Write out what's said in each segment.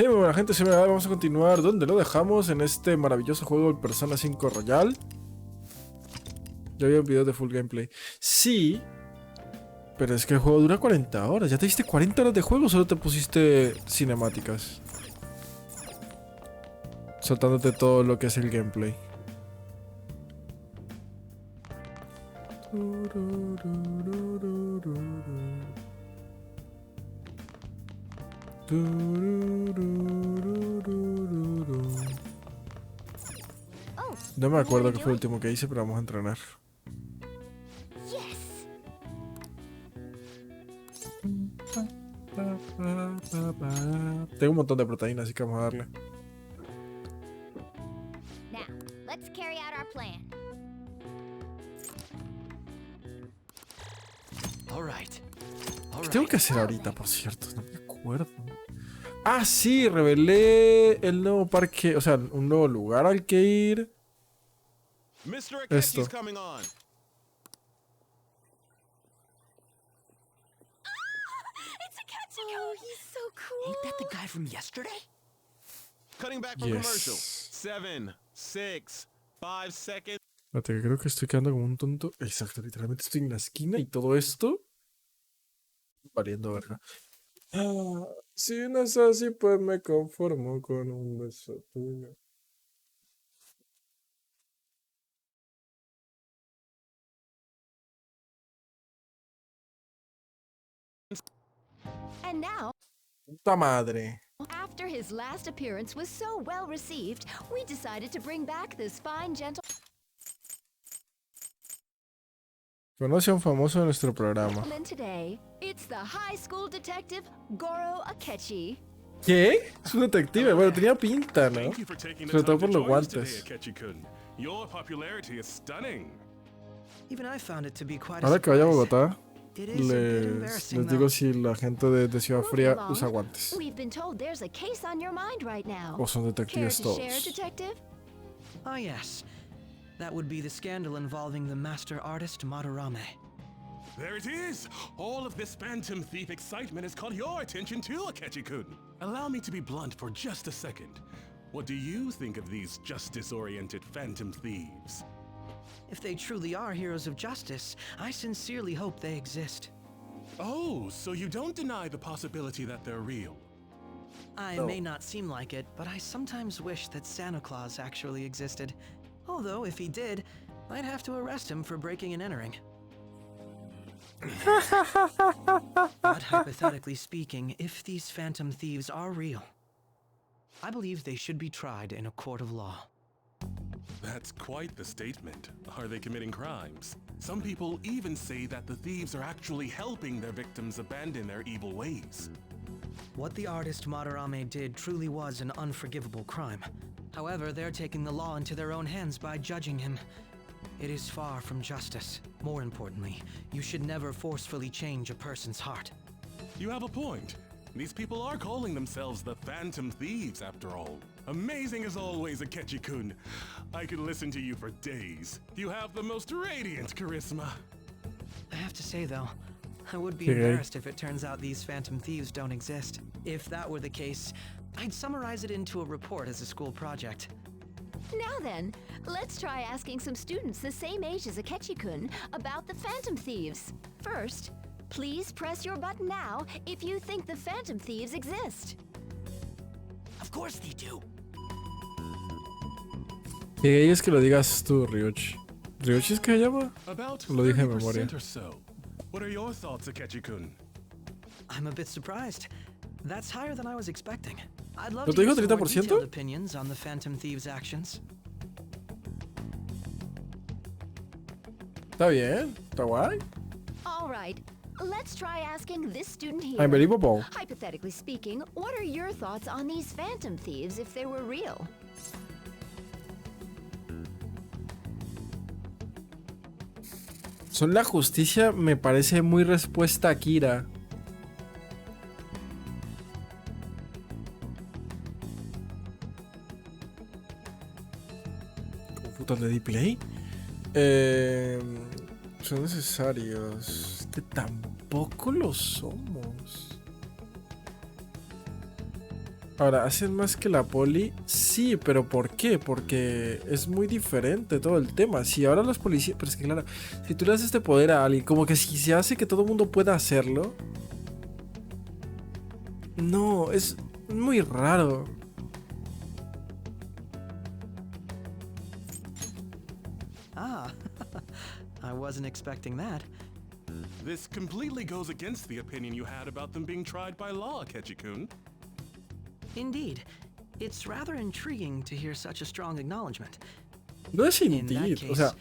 Hey, muy buena gente, vamos a continuar donde lo dejamos en este maravilloso juego, el Persona 5 Royal. Ya había un video de full gameplay. Sí, pero es que el juego dura 40 horas. ¿Ya te diste 40 horas de juego o solo te pusiste cinemáticas? Saltándote todo lo que es el gameplay. No me acuerdo qué fue el último que hice, pero vamos a entrenar. Tengo un montón de proteínas, así que vamos a darle. ¿Qué tengo que hacer ahorita, por cierto? No me acuerdo. Ah, sí, revelé el nuevo parque, o sea, un nuevo lugar al que ir. Esto. Oh, he's so cool. Ain't that the guy from yesterday? Cutting back from commercial. 7, 6, 5 seconds. Espérate, que creo que estoy quedando como un tonto. Exacto, literalmente estoy en la esquina y todo esto valiendo verga. Ah, si no es así, pues me conformo con un beso tuyo. And now, Puta madre. after his last appearance was so well received, we decided to bring back this fine gentleman Conoce a un famoso de nuestro programa. today. It's the high school detective Goro Akechi. ¿Qué? Es un detective. Bueno, tenía pinta, ¿no? Thank you for taking the Sobre todo time por to los join us today, guantes. Akechi-kun. Your popularity is stunning. Even I found it to be quite a Ahora que vaya a surprise. Bogotá, It is a bit les embarrassing, digo though. si la gente de Ciudad Moving Fría along, usa guantes. We've been told there's a case on your mind right now. O son Care detectives to todos. share, detective? Ah, yes. That would be the scandal involving the master artist Madarame. There it is! All of this Phantom Thief excitement has caught your attention too, Akechi-kun. Allow me to be blunt for just a second. What do you think of these justice-oriented Phantom Thieves? If they truly are heroes of justice, I sincerely hope they exist. Oh, so you don't deny the possibility that they're real? I No. may not seem like it, but I sometimes wish that Santa Claus actually existed. Although, if he did, I'd have to arrest him for breaking and entering. But hypothetically speaking, if these phantom thieves are real, I believe they should be tried in a court of law. That's quite the statement. Are they committing crimes? Some people even say that the thieves are actually helping their victims abandon their evil ways. What the artist Madarame did truly was an unforgivable crime. However, they're taking the law into their own hands by judging him. It is far from justice. More importantly, you should never forcefully change a person's heart. You have a point. These people are calling themselves the Phantom Thieves, after all. Amazing as always, Akechi-kun. I could listen to you for days. You have the most radiant charisma. I have to say, though, I would be Okay. embarrassed if it turns out these phantom thieves don't exist. If that were the case, I'd summarize it into a report as a school project. Now then, let's try asking some students the same age as Akechi-kun about the Phantom Thieves. First, please press your button now if you think the Phantom Thieves exist. Of course they do. Que es que lo digas tú, Ryuchi. ¿Ryuchi es que se llama? About Lo dije de 30% memoria. or so. What are your thoughts, Akechi-kun? I'm a bit surprised. That's higher than I was expecting. I'd love ¿No to te hear dijo some more 30%? detailed opinions on the Phantom Thieves' actions. Está bien, está guay. All right, let's try asking this student here. Unbelievable. Hypothetically speaking, what are your thoughts on these Phantom Thieves if they were real? Son la justicia, me parece muy respuesta a Kira. ¿Cómo putas le di play? Son necesarios. Que tampoco lo somos. Ahora, ¿hacen más que la poli? Sí, pero ¿por qué? Porque es muy diferente todo el tema. Si ahora los policías... Pero es que claro, si tú le das este poder a alguien, como que si se hace que todo el mundo pueda hacerlo... No, es muy raro. Ah, I wasn't expecting that. This completely goes against the opinion you had about them being tried by law, Akechi-kun. Indeed, it's rather intriguing to hear such a strong acknowledgement. No es In that indeed, case, o sea...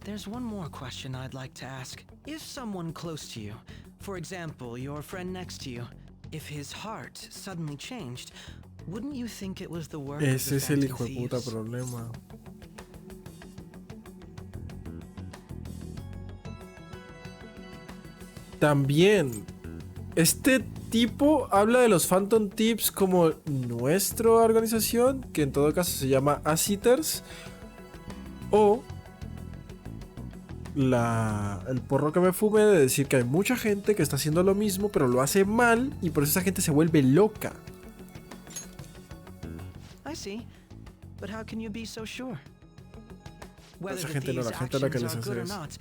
there's one more question I'd like to ask. If someone close to you, for example, your friend next to you, if his heart suddenly changed, wouldn't you think it was the work of Ese the es el Phantom hijo de puta Thieves? problema. También, este tipo habla de los Phantom Thieves como nuestra organización, que en todo caso se llama Asiters, o el porro que me fume de decir que hay mucha gente que está haciendo lo mismo, pero lo hace mal y por eso esa gente se vuelve loca. I see. But how can you be so sure? Whether Esa the gente no, thieves' la gente la que actions les are hace good or eso. not,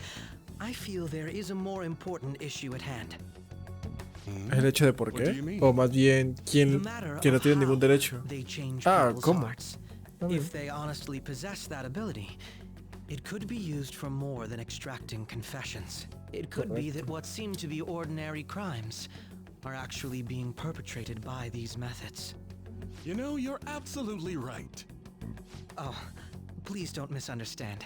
I feel there is a more important issue at hand. El hecho de por What do you qué, mean? o más bien, The quién matter no of tiene how ningún derecho. they change Ah, people's ¿cómo? hearts. Está bien. If they honestly possess that ability, it could be used for more than extracting confessions. It could be that what seem to be ordinary crimes are actually being perpetrated by these methods. You know, you're absolutely right. Oh, please don't misunderstand.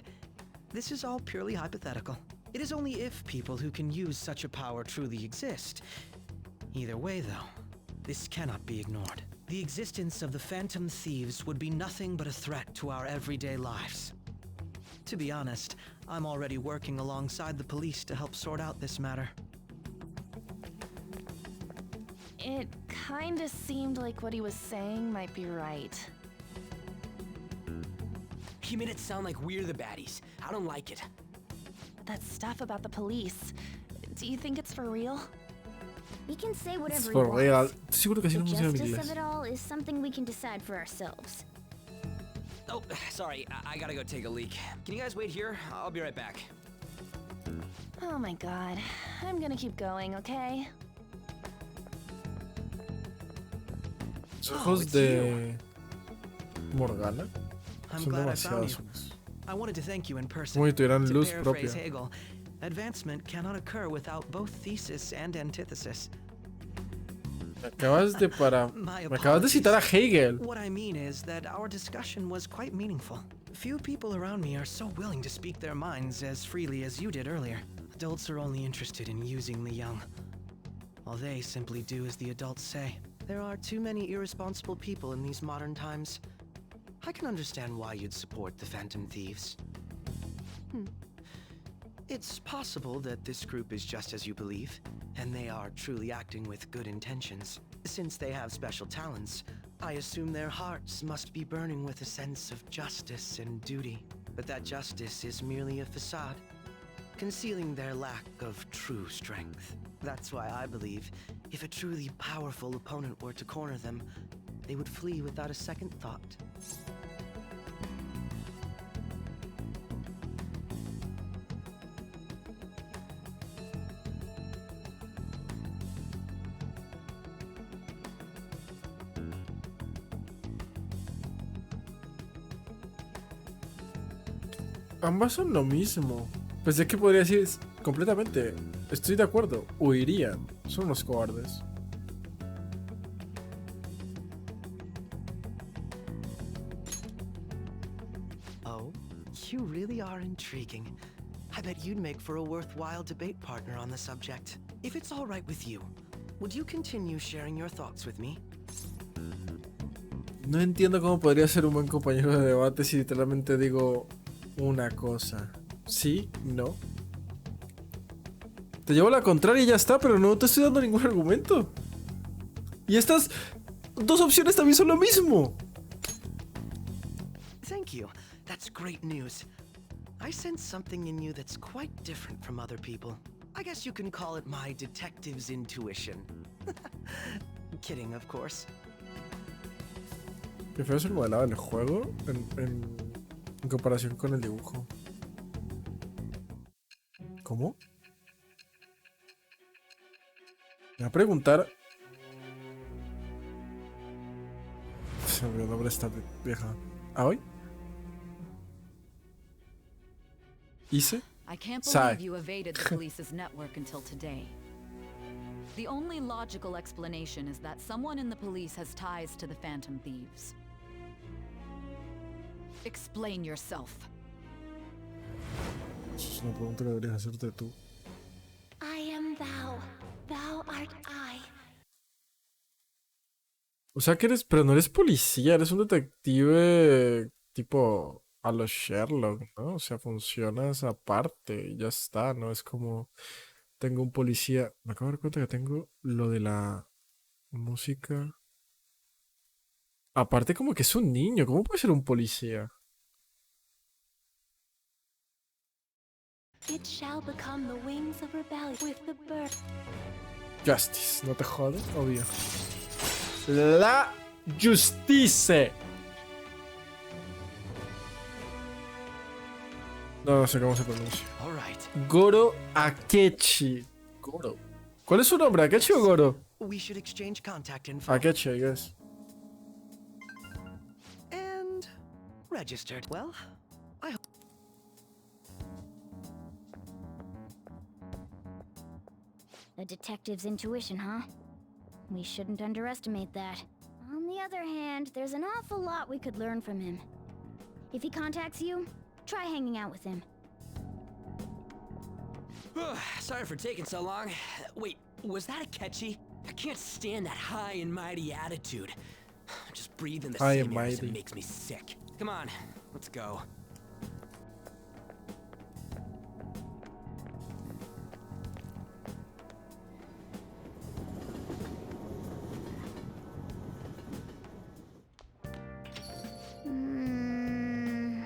This is all purely hypothetical. It is only if people who can use such a power truly exist. Either way, though, this cannot be ignored. The existence of the Phantom Thieves would be nothing but a threat to our everyday lives. To be honest, I'm already working alongside the police to help sort out this matter. It kinda seemed like what he was saying might be right. He made it sound like we're the baddies. I don't like it. That stuff about the police. Do you think it's for real? We can say Es whatever we por real. want. Estoy seguro que así The no funciona en justice of inglés. it all is something we can decide for ourselves. Oh, sorry. I gotta go take a leak. Can you guys wait here? I'll be right back. Oh my god. I'm gonna keep going, okay? Los ojos it's de Morgana I'm son glad I found demasiados you. ojos. I wanted to thank you in person. Como si tuvieran To luz paraphrase propia. Hegel, advancement cannot occur without both thesis and antithesis. Me acabas de My Me acabas de citar a Hegel. What I mean is that our discussion was quite meaningful. Few people around me are so willing to speak their minds as freely as you did earlier. Adults are only interested in using the young, while they simply do as the adults say. There are too many irresponsible people in these modern times. I can understand why you'd support the Phantom Thieves. It's possible that this group is just as you believe, and they are truly acting with good intentions. Since they have special talents, I assume their hearts must be burning with a sense of justice and duty. But that justice is merely a facade, concealing their lack of true strength. That's why I believe if a truly powerful opponent were to corner them, they would flee without a second thought. Ambas son lo mismo. Pensé que podría decir completamente. Estoy de acuerdo. Huirían. Son unos cobardes. Oh, you really are intriguing. I bet you'd make for a worthwhile debate partner on the subject. If it's all right with you, would you continue sharing your thoughts with me? No entiendo cómo podría ser un buen compañero de debate si literalmente digo una cosa. Sí, no. Te llevo la contraria y ya está, pero no te estoy dando ningún argumento. Y estas dos opciones también son lo mismo. Thank you. That's great news. I sense something in you that's quite different from other people. I guess you can call it my detective's intuition. Kidding, of course. Prefiero ser modelado en el juego en comparación con el dibujo. ¿Cómo? Me va a preguntar. Se me olvidó el nombre de esta vieja. ¿Ah, hoy? ¿Hice? I can't Sigh. believe you evaded the police's network until today. The only logical explanation is that someone in the police has ties to the Phantom Thieves. Explain yourself. Eso es una pregunta que deberías hacerte tú. I am thou. Thou art I. O sea que eres, pero no eres policía, eres un detective tipo a los Sherlock, ¿no? O sea, funcionas aparte y ya está, ¿no? Es como, tengo un policía, me acabo de dar cuenta que tengo lo de la música. Aparte como que es un niño, ¿cómo puede ser un policía? It shall become the wings of rebellion with the birth. Justice, no te jodes, obvio. La justice. No sé cómo se pronuncia. All right. Goro Akechi. Goro. ¿Cuál es su nombre? ¿Akechi o Goro? We should exchange contact info. Akechi, I guess. And registered. Well, I hope. A detective's intuition, huh? We shouldn't underestimate that. On the other hand, there's an awful lot we could learn from him. If he contacts you, try hanging out with him. Sorry for taking so long. Wait, was that a catchy? I can't stand that high and mighty attitude. Just breathing the High same and air as it mighty. makes me sick. Come on, let's go. Mm.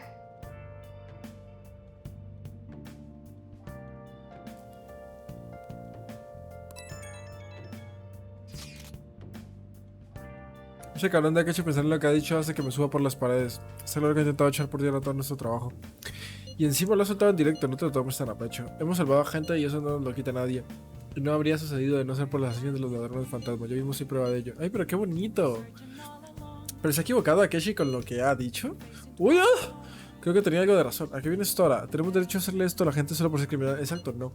Ese cabrón de Akechi pensar en lo que ha dicho hace que me suba por las paredes. Es algo que he intentado echar por tierra todo nuestro trabajo. Y encima lo ha soltado en directo, no te lo tomes tan a pecho. Hemos salvado a gente y eso no nos lo quita nadie. Y no habría sucedido de no ser por las acciones de los ladrones fantasmas. Yo mismo soy prueba de ello. ¡Ay, pero qué bonito! ¿Pero se ha equivocado Akechi con lo que ha dicho? ¡Uy! ¡Ah! Creo que tenía algo de razón. ¿A qué viene esto ahora? ¿Tenemos derecho a hacerle esto a la gente solo por ser criminal? Exacto, no.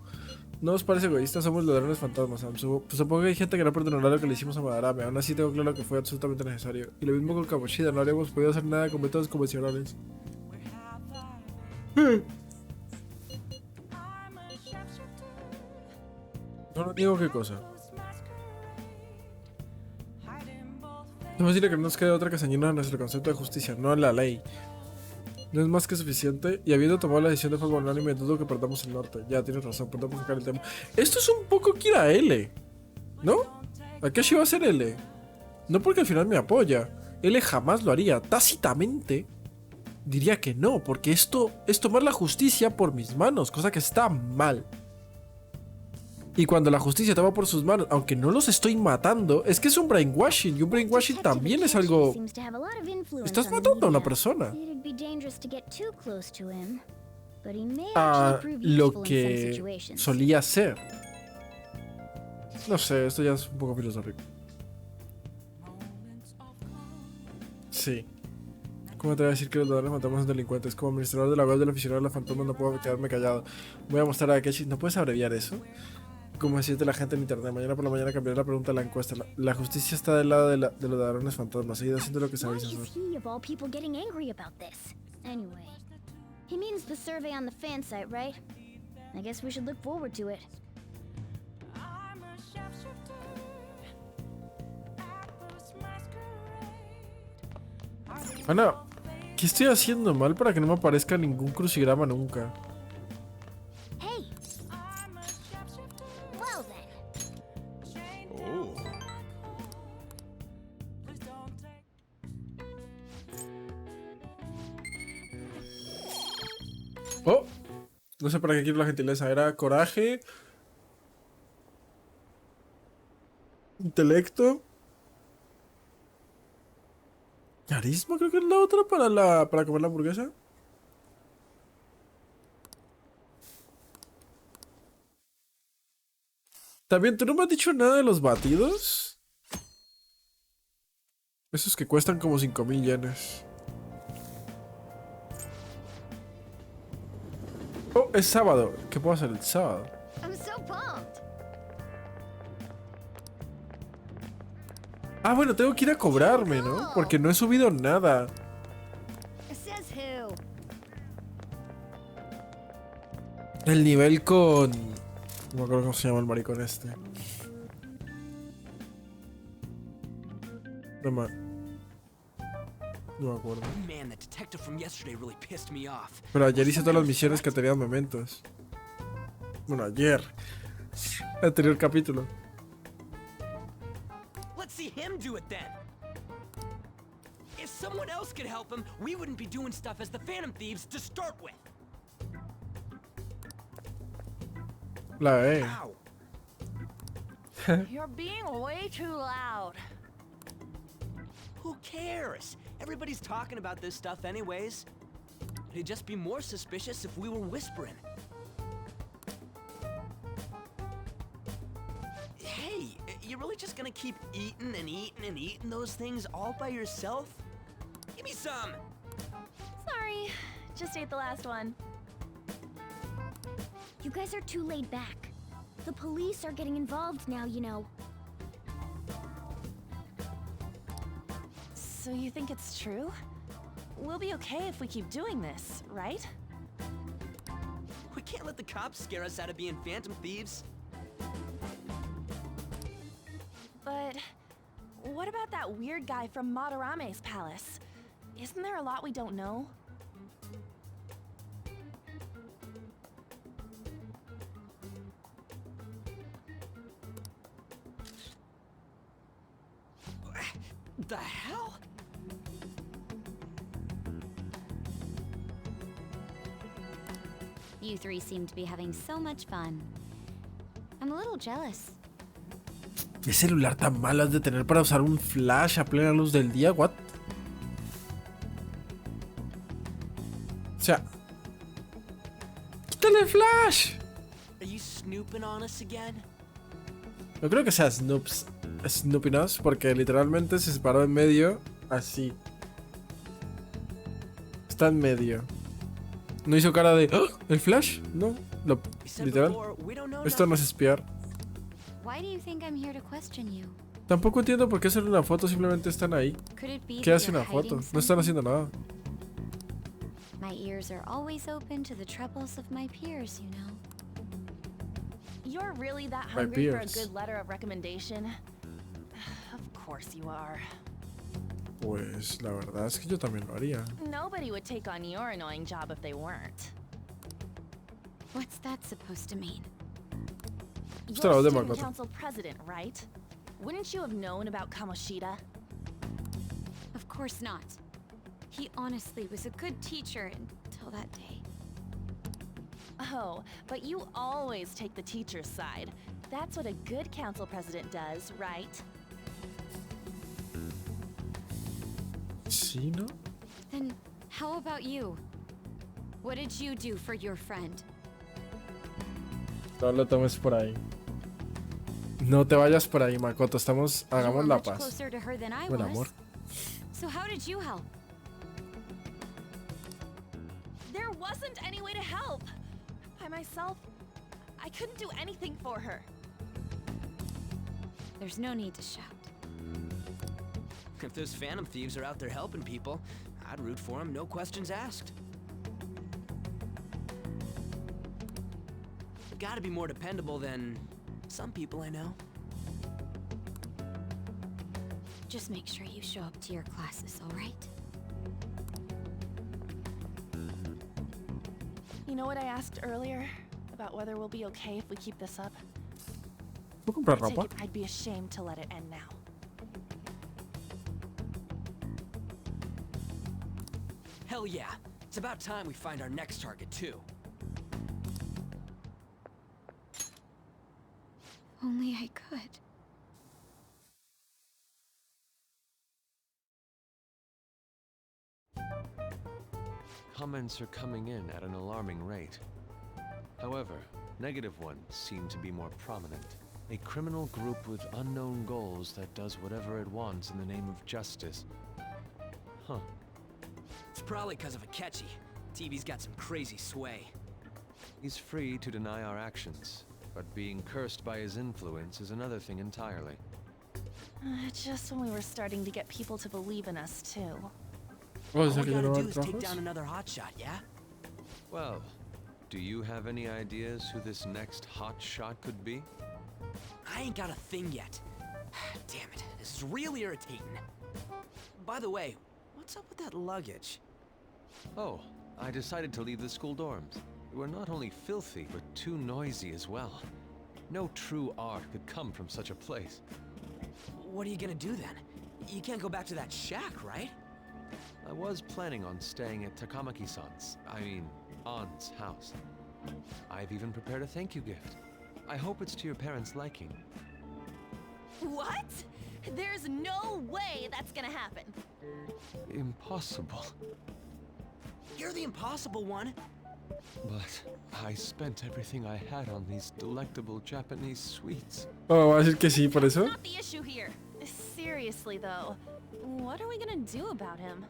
No os parece egoísta, somos ladrones fantasmas, Sam. Supongo que hay gente que no perdonará lo que le hicimos a Madarame. Aún así tengo claro que fue absolutamente necesario. Y lo mismo con Kamoshida, no habríamos podido hacer nada con métodos convencionales. No digo qué cosa. Es posible que no nos quede otra que ceñirnos a nuestro concepto de justicia, no a la ley. No es más que suficiente, y habiendo tomado la decisión de forma unánime, dudo que perdamos el norte. Ya, tienes razón, podemos sacar el tema. Esto es un poco Kira L, ¿no? Akechi va a ser L. No porque al final me apoya. L jamás lo haría. Tácitamente diría que no, porque esto es tomar la justicia por mis manos, cosa que está mal. Y cuando la justicia toma por sus manos, aunque no los estoy matando, es que es un brainwashing, y un brainwashing también es algo... Estás matando a una persona. A lo que solía ser. No sé, esto ya es un poco filosófico. Sí. ¿Cómo te voy a decir que los ladrones fantasmas son delincuentes? Como administrador de la web del aficionado a los fantasmas no puedo quedarme callado. Voy a mostrar a Akechi. ¿No puedes abreviar eso? Como decirte la gente en internet, mañana por la mañana cambiaré la pregunta de la encuesta. La justicia está del lado de los ladrones fantasmas. Seguid haciendo lo que sabéis hacer. Anyway, he means the survey on the fan site, right? I guess we should look forward to it. Ana, ¿qué estoy haciendo mal para que no me aparezca ningún crucigrama nunca? Hey. Well then. Oh. Oh, no sé para qué quiero la gentileza. Era coraje, intelecto, Carisma creo que es la otra para comer la hamburguesa. También, ¿tú no me has dicho nada de los batidos? Esos que cuestan como 5000 yenes. Oh, es sábado. ¿Qué puedo hacer el sábado? I'm so pumped. Ah, bueno, tengo que ir a cobrarme, ¿no? Porque no he subido nada. Says who? El nivel con... No me acuerdo cómo se llama el maricón este. No me acuerdo. Man, that detective from yesterday really pissed me off. Pero ayer hice todas las misiones que tenían mementos. Bueno, ayer. Anterior capítulo. Let's see him do it then. If someone else could help him, we wouldn't be doing stuff as the Phantom Thieves to start with. La E. Ow. You're being way too loud. Who cares? Everybody's talking about this stuff anyways. It'd just be more suspicious if we were whispering. Hey, you really just gonna keep eating and eating and eating those things all by yourself? Give me some! Sorry, just ate the last one. You guys are too laid back. The police are getting involved now, you know. So you think it's true? We'll be okay if we keep doing this, right? We can't let the cops scare us out of being Phantom Thieves. But what about that weird guy from Madarame's palace? Isn't there a lot we don't know? The hell? You three seem to be having so much fun. I'm a little jealous. ¿Qué celular tan malo has de tener para usar un flash a plena luz del día? ¿What? O sea... ¡Quítale el flash! Are you snooping on us again? No creo que sea Snooping Us, porque literalmente se separó en medio, así. Está en medio. No hizo cara de... ¡Oh! ¿El flash? No, literal. Esto no es espiar. Why do you think I'm here to question you? Tampoco entiendo por qué hacer una foto, simplemente están ahí. Could it be ¿Qué that hace you're una foto? hiding No están something? haciendo nada. My ears are always open to the troubles of my peers, you know. You're really that My hungry for a peers. good letter of recommendation? Of course you are. Pues la verdad es que yo también lo haría. Nobody would take on your annoying job if they weren't. What's that supposed to mean? Esto la voz You're de student Makoto. council president, right? Wouldn't you have known about Kamoshida? Of course not. He honestly was a good teacher until that day. Oh, but you always take the teacher's side. That's what a good council president does, right? ¿Sí, no? Then how about you? What did you do for your friend? No lo tomes por ahí. No te vayas por ahí, Makoto. You Hagamos were la much paz. closer to her than I Buen was. amor. So how did you help? There wasn't any way to help. By myself, I couldn't do anything for her. There's no need to shout. If those Phantom Thieves are out there helping people, I'd root for them, no questions asked. Gotta be more dependable than some people I know. Just make sure you show up to your classes, all right? You know what I asked earlier? About whether we'll be okay if we keep this up? ¿Puedo comprar I take ropa? it I'd be ashamed to let it end now. Hell yeah. It's about time we find our next target, too. Only I could. comments are coming in at an alarming rate. However, negative ones seem to be more prominent. A criminal group with unknown goals that does whatever it wants in the name of justice. Huh. It's probably because of Akechi. TV's got some crazy sway. He's free to deny our actions, but being cursed by his influence is another thing entirely. Just when we were starting to get people to believe in us, too. Oh, All o sea we que ya no gotta van do is take trabajos. down another hotshot, yeah? Well, do you have any ideas who this next hot shot could be? I ain't got a thing yet. Damn it, this is really irritating. By the way, what's up with that luggage? Oh, I decided to leave the school dorms. They were not only filthy, but too noisy as well. No true art could come from such a place. What are you gonna do then? You can't go back to that shack, right? I was planning on staying at Takamaki-san's, Ann's house. I've even prepared a thank you gift. I hope it's to your parents' liking. What? There's no way that's gonna happen. Impossible. You're the impossible one. But I spent everything I had on these delectable Japanese sweets. Oh, va a decir que sí por eso. Not the issue here. Seriously, though, what are we gonna do about him?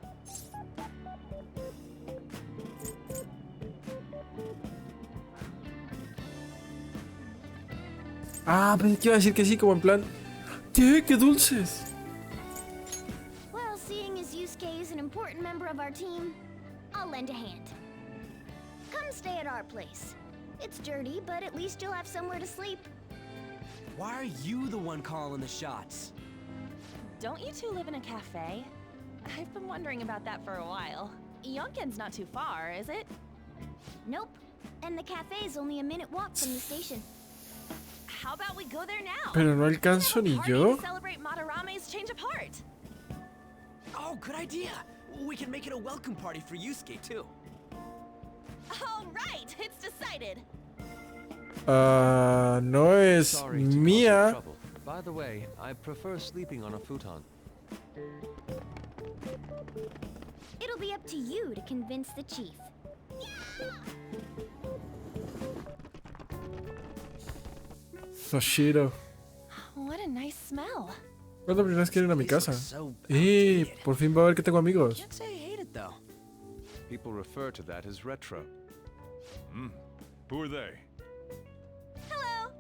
Ah, pensé que iba a decir que sí, como en plan. ¿Qué? ¡Qué dulces! Well, seeing as Yusuke is an important member of our team, I'll lend a hand. Come stay at our place. It's dirty, but at least you'll have somewhere to sleep. Why are you the one calling the shots? Don't you two live in a cafe? I've been wondering about that for a while. Yonken's not too far, is it? Nope. And the cafe's only a minute walk from the station. How about we go there now? Pero no alcanzo ni Party yo. to celebrate Madarame's change of heart. Oh, good idea. We can make it a welcome party for Yusuke, too. All right, it's decided. No es Sorry to cause you mía. trouble. By the way, I prefer sleeping on a futon. It'll be up to you to convince the chief. Toshiro. What a nice smell. Es la primera vez que vienen a mi Place casa. looks so outdated. Por fin va a ver que tengo amigos. Can't say I hate it, though. People refer to that as retro. Who are they? Hello.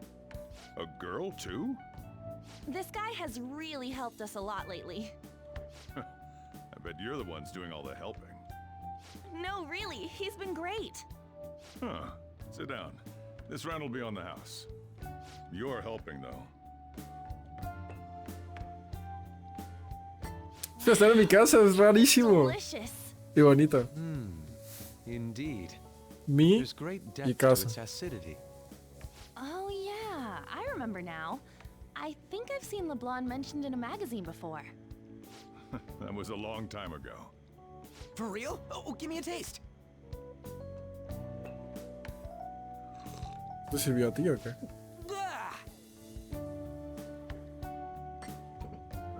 A girl, too? This guy has really helped us a lot lately. I bet you're the ones doing all the helping. No, really, he's been great. Huh. Sit down. This round will be on the house. You're helping, though. Estar en mi casa es rarísimo. Delicious. Y bonito. Indeed. Mi There's great y depth to casa. its acidity. Oh yeah, I remember now. I think I've seen LeBlanc mentioned in a magazine before. That was a long time ago. For real? Oh, give me a taste. ¿Te sirvió a ti o qué? Ah!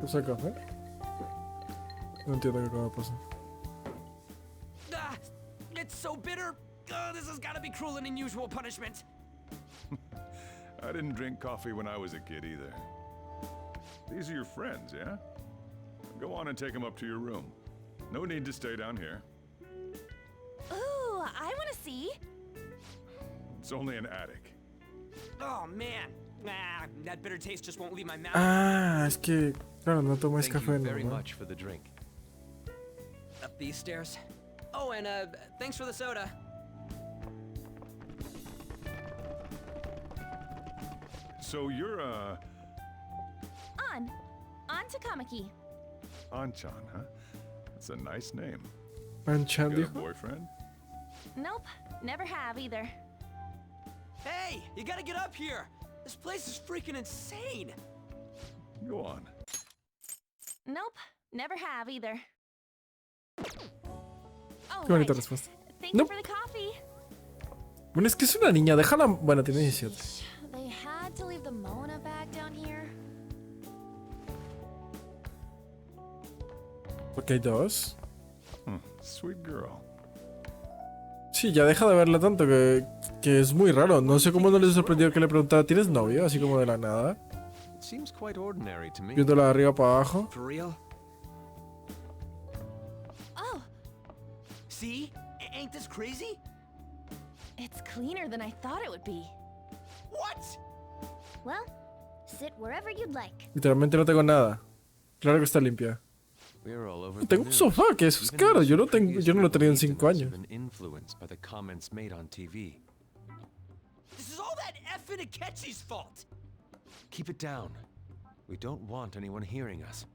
¿Usa café? No entiendo qué acaba de pasar. Ah! It's so bitter. This has got to be cruel and unusual punishment. I didn't drink coffee when I was a kid either. These are your friends, yeah? Go on and take them up to your room. No need to stay down here. Ooh, I want to see. It's only an attic. Oh, man. That bitter taste just won't leave my mouth. Ah, es que, claro, no tomáis Thank café you very normal. much for the drink. Up these stairs. Oh, and thanks for the soda. So you're, On Takamaki. Anchan, huh? That's a nice name. Anchan Got a dijo. boyfriend? Nope, never have either. Hey, you gotta get up here. This place is freaking insane. Go on. Nope, never have either. Oh, Qué bonita right. respuesta. Thank Nope. you for the coffee. Bueno, es que es una niña, déjala. Bueno, tiene 17. They had to leave the Mona bag down here. Porque hay dos. Sweet girl. Sí, ya deja de verla tanto que es muy raro. No sé cómo no les sorprendió que le preguntara, ¿tienes novio? Así como de la nada. It seems quite ordinary to me. Viéndola de arriba para abajo. For real? Oh, See? Ain't this crazy? it's cleaner than I thought it would be. What? Well, sit wherever you'd like. Literalmente no tengo nada. Claro que está limpia. We're all over the Tengo un news. sofá que es Even caro. those Yo no previous lo tenía en 5 reveals have años. been influenced by the comments made on TV. This is all that effing Akechi's fault! Keep it down. We don't want anyone hearing us.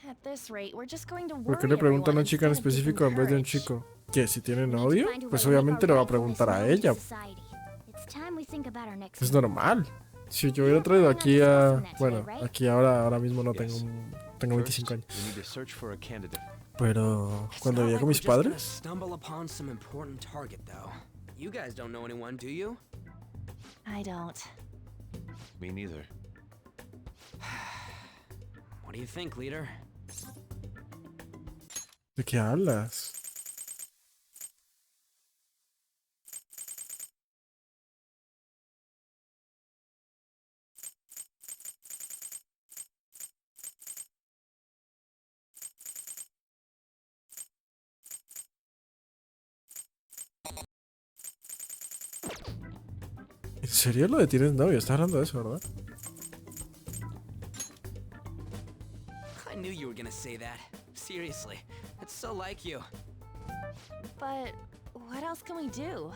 At this rate, we're just going to ¿Por worry qué le pregunta a everyone una chica en instead of específico en giving vez de un courage. chico? ¿Qué? ¿Si tiene We need to novio? find a way Pues to make obviamente our le va a rightfulness preguntar a known to ella. society. It's time we think about our next Es move. normal. Si yo hubiera traído aquí a... Bueno, aquí ahora mismo no tengo, tengo 25 First, años. we need to search for a candidate. Pero It's cuando not vivía like con mis we're just gonna padres... stumble upon some important target, though. You guys don't know anyone, do you? I don't. Me neither. What do you think, leader? ¿De qué hablas? ¿En serio lo de tienes novio? Estás hablando de eso, ¿verdad? I knew you were gonna say that. Seriously, it's so like you. But what else can we do?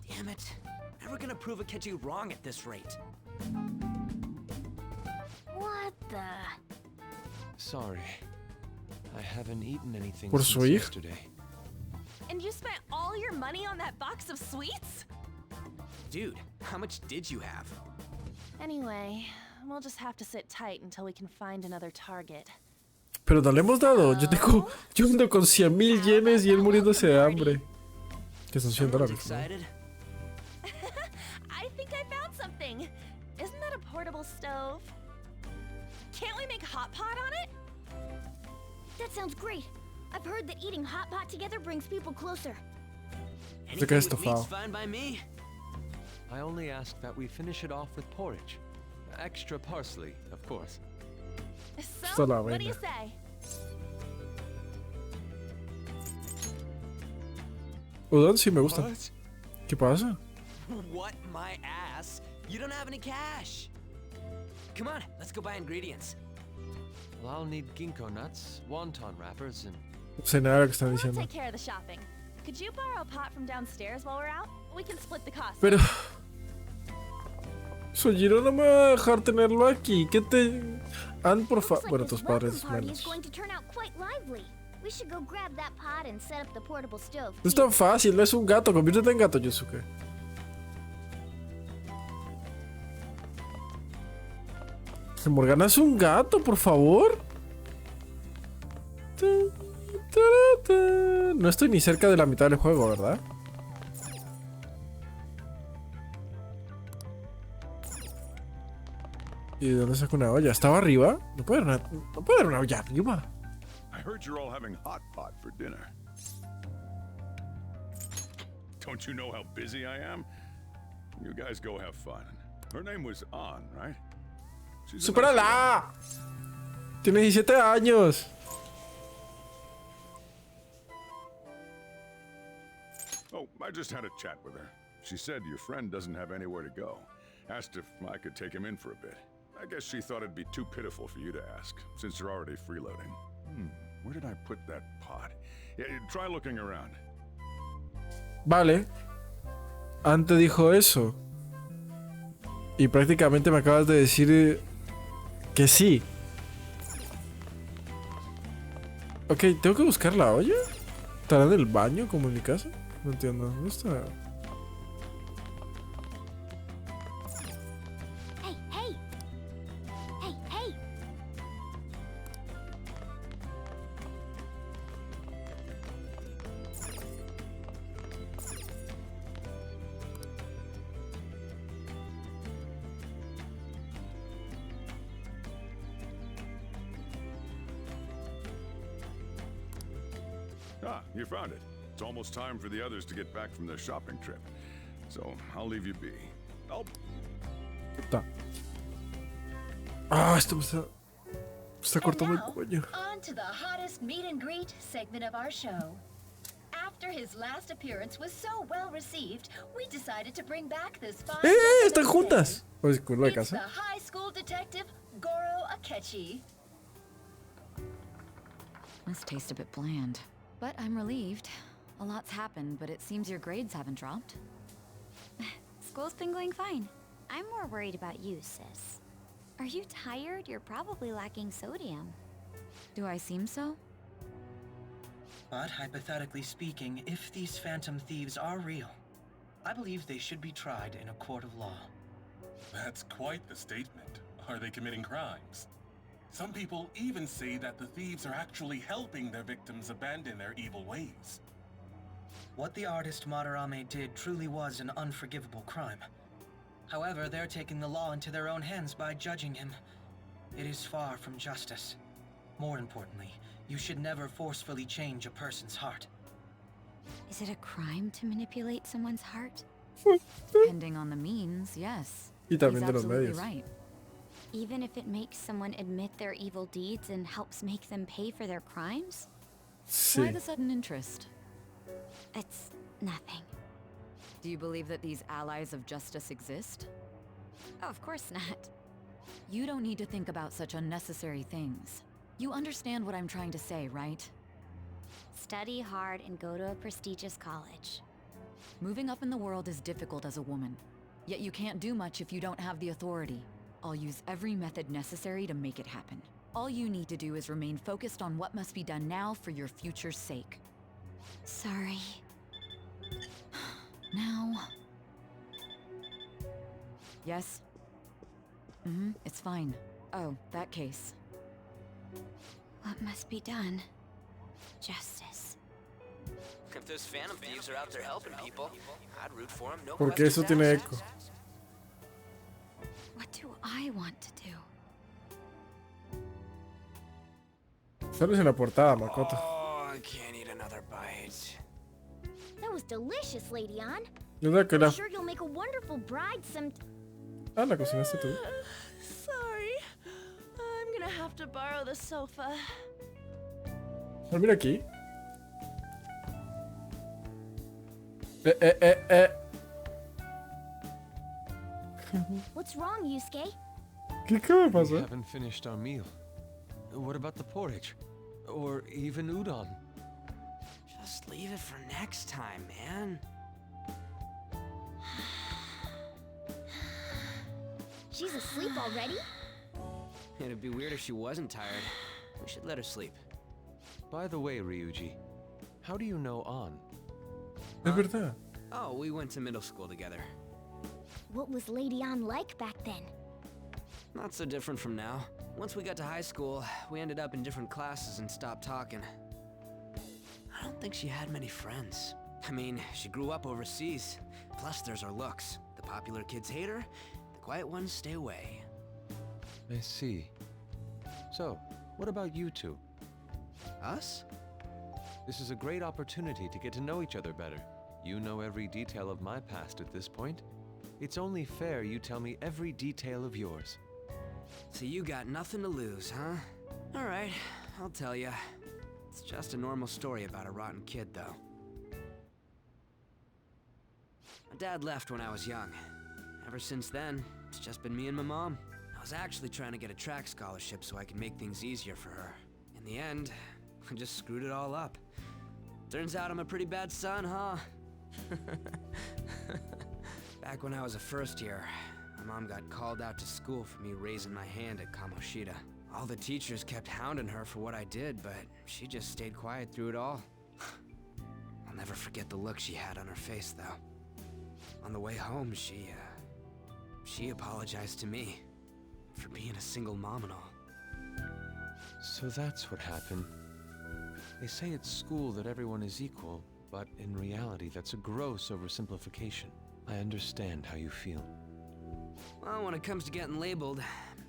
Damn it. Never gonna prove Akechi wrong at this rate. What the? Sorry. I haven't eaten anything Por su since hija. yesterday. And you spent all your money on that box of sweets? Dude, how much did you have? Anyway, we'll just have to sit tight until we can find another target. Pero no le hemos dado. Yo ando con 100.000 yenes y él muriéndose de hambre. Que son 100 Someone's dólares. ¿no? excited? I think I found something. Isn't that a portable stove? Can't we make hot pot on it? That sounds great. I've heard that eating hot pot together brings people closer. Anything que with estofado. meat's fine by me. I only ask that we finish it off with porridge. Extra parsley, of course. So, la what do you reina. say? Udon sí me gusta. What? ¿Qué pasa? What, my ass? You don't have any cash. Come on, let's go buy ingredients. Well, I'll need ginkgo nuts, wonton wrappers, and No sé nada de lo que están We'll diciendo. take care of the shopping. Could you borrow a pot from downstairs while we're out? We can split the cost. Pero... Sojiro no me va a dejar tenerlo aquí. ¿Qué te...? Ann, por Looks favor... like Bueno, this tus welcome padres party menos. is going to turn out quite lively. We should go grab that pot and set up the portable stove. No es too. tan fácil, no es un gato. Conviértete en gato, Yosuke. Que Morgana es un gato, por favor. No estoy ni cerca de la mitad del juego, ¿verdad? ¿Y de dónde saco una olla? ¿Estaba arriba? No puede haber una olla arriba. I heard you're all having hot pot for dinner. Don't you know how busy I am? You guys go have fun. Her name was An, right? She's a nice girl. ¡Supérala! Tiene 17 años. Oh, I just had a chat with her. She said your friend doesn't have anywhere to go. Asked if I could take him in for a bit. I guess she thought it'd be too pitiful for you to ask, since you're already freeloading. Where did I put that pot? Yeah, try looking around. Vale. Antes dijo eso. Y prácticamente me acabas de decir que sí. Ok, tengo que buscar la olla. ¿Estará en el baño como en mi casa? No entiendo. ¿Dónde está? Hey, hey! Hey, hey! Ah, you found it. It's almost time for the others to get back from their shopping trip. So I'll leave you be. Puta. Ah, esto me está cortando el And now, cuello. on to the hottest meet and greet segment of our show. After his last appearance was so well received, we decided to bring back this fine Están gentleman juntas. today. Pues con la It's the casa. high school detective Goro Akechi. This tastes a bit bland. But I'm relieved. A lot's happened, but it seems your grades haven't dropped. School's been going fine. I'm more worried about you, sis. Are you tired? You're probably lacking sodium. Do I seem so? But hypothetically speaking, if these phantom thieves are real, I believe they should be tried in a court of law. That's quite the statement. Are they committing crimes? Some people even say that the thieves are actually helping their victims abandon their evil ways. What the artist Madarame did truly was an unforgivable crime. However, they're taking the law into their own hands by judging him. It is far from justice. More importantly, you should never forcefully change a person's heart. Is it a crime to manipulate someone's heart? Depending on the means, yes. Y también He's de los absolutely medios. right. Even if it makes someone admit their evil deeds and helps make them pay for their crimes? Why Sí. the sudden interest? It's nothing. Do you believe that these allies of justice exist? Oh, of course not. You don't need to think about such unnecessary things. You understand what I'm trying to say, right? Study hard and go to a prestigious college. Moving up in the world is difficult as a woman. Yet you can't do much if you don't have the authority. I'll use every method necessary to make it happen. All you need to do is remain focused on what must be done now for your future's sake. Sorry. Now... Yes? It's fine. Oh, that case. What must be done? Justice. If those phantom thieves are out there helping people, I'd root for them, no Porque eso questions tiene asked. eco. What do I want to do? Sales en la portada, Makoto. Oh, I can't eat another bite. That was delicious, Lady Ann. Yo creo que I'm era. sure you'll make a wonderful bride some... Ah, la cocinaste tú. Sorry. I'm gonna have to borrow the sofa. Ah, mira aquí. What's wrong, Yusuke? ¿Qué me We pasó? haven't finished our meal. What about the porridge? Or even udon? Just leave it for next time, man. She's asleep already? It'd be weird if she wasn't tired. We should let her sleep. By the way, Ryuji, how do you know An? Es verdad. Oh, we went to middle school together. What was Lady Ann like back then? Not so different from now. Once we got to high school, we ended up in different classes and stopped talking. I don't think she had many friends. I mean, she grew up overseas. Plus, there's her looks. The popular kids hate her, the quiet ones stay away. I see. So, what about you two? Us? This is a great opportunity to get to know each other better. You know every detail of my past at this point. It's only fair you tell me every detail of yours. So you got nothing to lose, huh? Alright, I'll tell ya. It's just a normal story about a rotten kid, though. My dad left when I was young. Ever since then, it's just been me and my mom. I was actually trying to get a track scholarship so I could make things easier for her. In the end, I just screwed it all up. Turns out I'm a pretty bad son, huh? Back when I was a first year, my mom got called out to school for me raising my hand at Kamoshida. All the teachers kept hounding her for what I did, but she just stayed quiet through it all. I'll never forget the look she had on her face, though. On the way home, she apologized to me for being a single mom and all. So that's what happened. They say at school that everyone is equal, but in reality that's a gross oversimplification. I understand how you feel. Well, when it comes to getting labeled,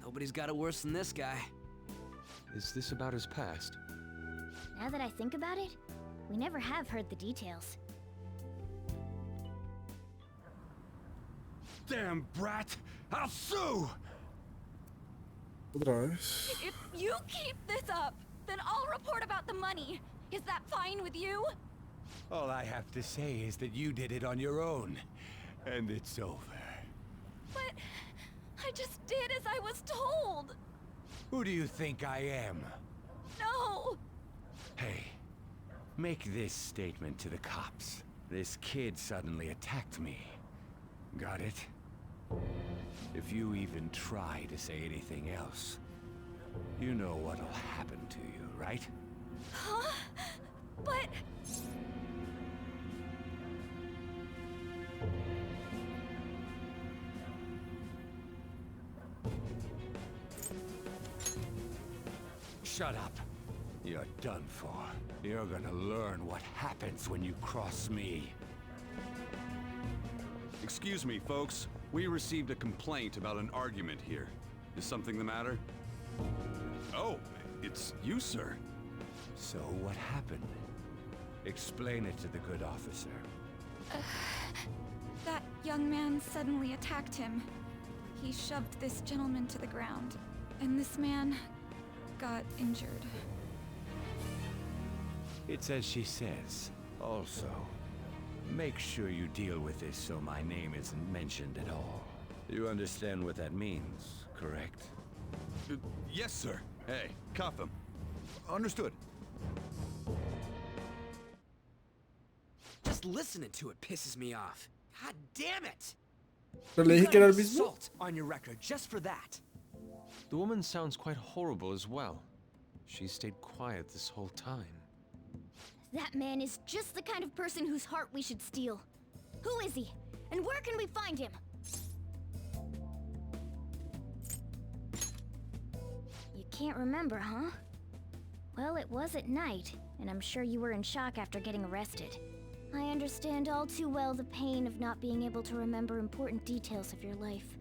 nobody's got it worse than this guy. Is this about his past? Now that I think about it, We never have heard the details. Damn brat! I'll sue! Otra vez. If you keep this up, then I'll report about the money. Is that fine with you? All I have to say is that you did it on your own. And it's over. But I just did as I was told. Who do you think I am? No. Hey, make this statement to the cops. This kid suddenly attacked me. Got it? If you even try to say anything else, you know what'll happen to you, right? Huh? But... Shut up. You're done for. You're gonna learn what happens when you cross me. Excuse me, folks. We received a complaint about an argument here. Is something the matter? Oh, it's you, sir. So what happened? Explain it to the good officer. That young man suddenly attacked him. He shoved this gentleman to the ground, and this man got injured. It's as she says. Also, make sure you deal with this so my name isn't mentioned at all. You understand what that means, correct? Yes, sir. Hey, cuff him. Understood. Just listening to it pisses me off. God damn it! Pero le dije que era el mismo. Assault on your record just for that. The woman sounds quite horrible as well. She stayed quiet this whole time. That man is just the kind of person whose heart we should steal. Who is he? And where can we find him? You can't remember, huh? Well, it was at night, and I'm sure you were in shock after getting arrested. I understand all too well the pain of not being able to remember important details of your life.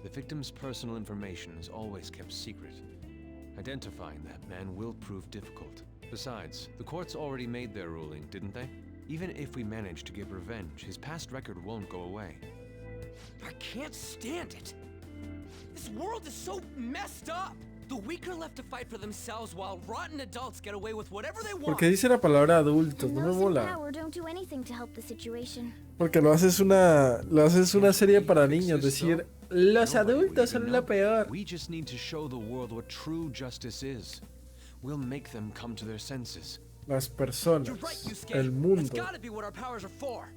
The victim's personal information is always kept secret. Identifying that man will prove difficult. Besides, the courts already made their ruling, didn't they? Even if we manage to get revenge, his past record won't go away. I can't stand it. This world is so messed up. The weak are left to fight for themselves while rotten adults get away with whatever they want. ¿Por qué dice la palabra adultos? No me Those in mola. power don't do anything to help the situation. Porque lo haces una serie para niños, decir los adultos son lo peor. We just need to show the world what true justice is. We'll make them come to their senses. Las personas, You're right, Yusuke. el That's mundo. gotta be what our powers are for.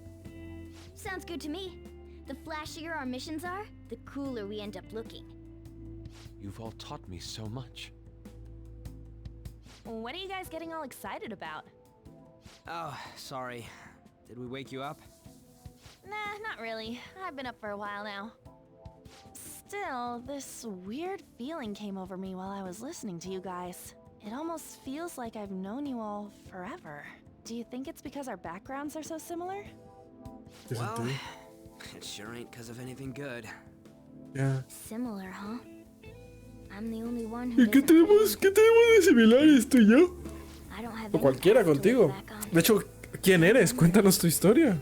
Sounds good to me. The flashier our missions are, the cooler we end up looking. You've all taught me so much. What are you guys getting all excited about? Oh, sorry. Did we wake you up? Nah, not really. I've been up for a while now. Still, this weird feeling came over me while I was listening to you guys. It almost feels like I've known you all forever. Do you think it's because our backgrounds are so similar? Well, it sure ain't because of anything good. Yeah. Similar, huh? I'm the only one ¿Y who qué doesn't tenemos de similares tú y yo? I don't have O any cualquiera past to contigo. look back on. De hecho, ¿quién eres? Cuéntanos tu historia.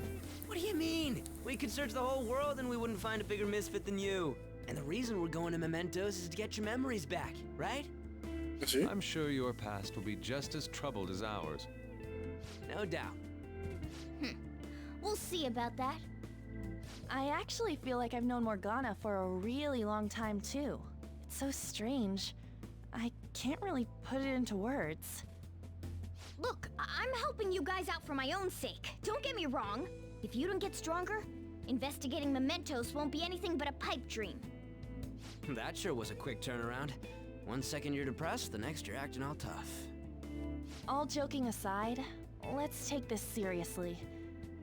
What do you mean? We could search the whole world and we wouldn't find a bigger misfit than you. And the reason we're going to Mementos is to get your memories back, right? ¿Sí? I'm sure your past will be just as troubled as ours. No doubt. We'll see about that. I actually feel like I've known Morgana for a really long time too. It's so strange. I can't really put it into words. Look, I'm helping you guys out for my own sake. Don't get me wrong. If you don't get stronger, investigating Mementos won't be anything but a pipe dream. That sure was a quick turnaround. 1 second you're depressed, the next you're acting all tough. All joking aside, let's take this seriously.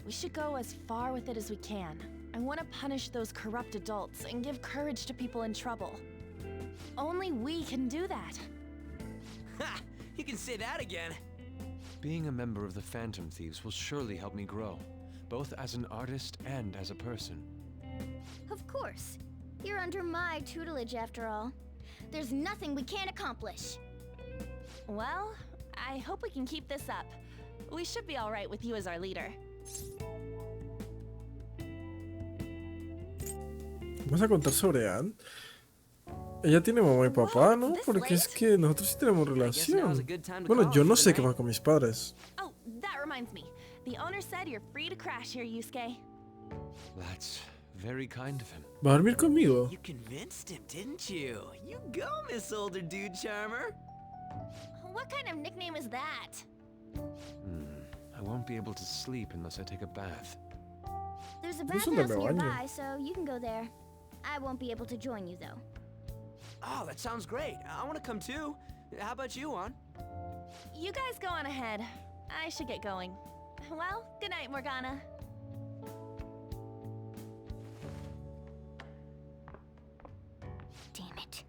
We should go as far with it as we can. I want to punish those corrupt adults and give courage to people in trouble. Only we can do that. Ha! You can say that again. Being a member of the Phantom Thieves will surely help me grow, both as an artist and as a person. Of course. You're under my tutelage after all. There's nothing we can't accomplish. Well, I hope we can keep this up. We should be all right with you as our leader. ¿Vas a contar sobre Anne? Ella tiene mamá y papá, ¿no? Porque es que nosotros sí tenemos relación. Bueno, yo no sé qué va con mis padres. Oh, that reminds me. The owner said you're free to crash here, Yusuke. That's very kind of him. ¿Va a dormir conmigo? You convinced him, didn't you? You go, Miss Older Dude Charmer. What kind of nickname is that? I won't be able to sleep unless I take a bath. There's a Yo solo bathhouse me baño. nearby, so you can go there. I won't be able to join you, though. Oh, that sounds great. I want to come too. How about you, An? You guys go on ahead. I should get going. Well, good night, Morgana. Damn it.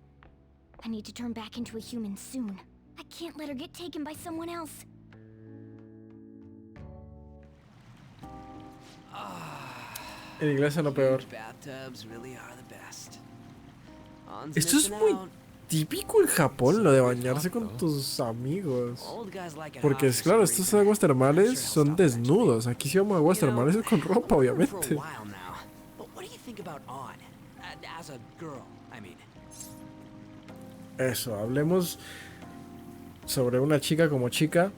I need to turn back into a human soon. I can't let her get taken by someone else. En inglés es lo peor. Bathtubs really are the best. Esto es muy típico en Japón, lo de bañarse con tus amigos. Porque es claro, estas aguas termales son desnudos. Aquí si vamos a aguas termales es con ropa, obviamente. Eso, hablemos sobre una chica como chica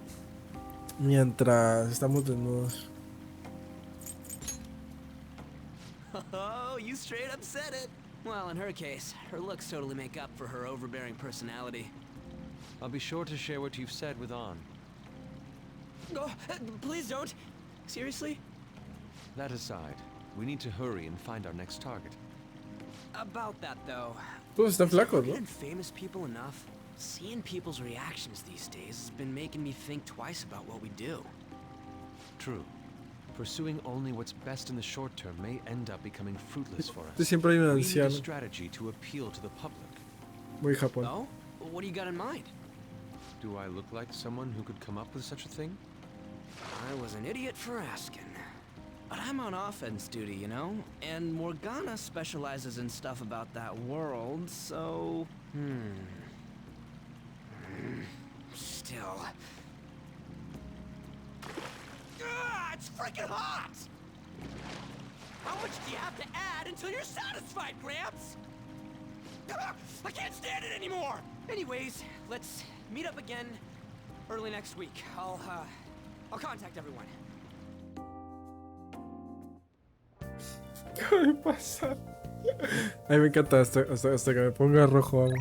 mientras estamos desnudos. Oh, you straight up said it. Well, in her case, her looks totally make up for her overbearing personality. I'll be sure to share what you've said with An. Oh, please don't. Seriously? That aside, we need to hurry and find our next target. About that, though. Todos están flacos, ¿no? Being famous people enough, seeing people's reactions these days has been making me think twice about what we do. True. Pursuing only what's best in the short term may end up becoming fruitless for us. Siempre hay un We need a anciano. strategy to appeal to the public. Muy Japón. Oh? What do you got in mind? Do I look like someone who could come up with such a thing? I was an idiot for asking. But I'm on offense duty, you know? And Morgana specializes in stuff about that world, so... Still... it's freaking hot! How much do you have to add until you're satisfied, Gramps? I can't stand it anymore! Anyways, let's meet up again early next week. I'll contact everyone. ¿Qué me pasa? A mí me encanta hasta que me ponga rojo, vamos.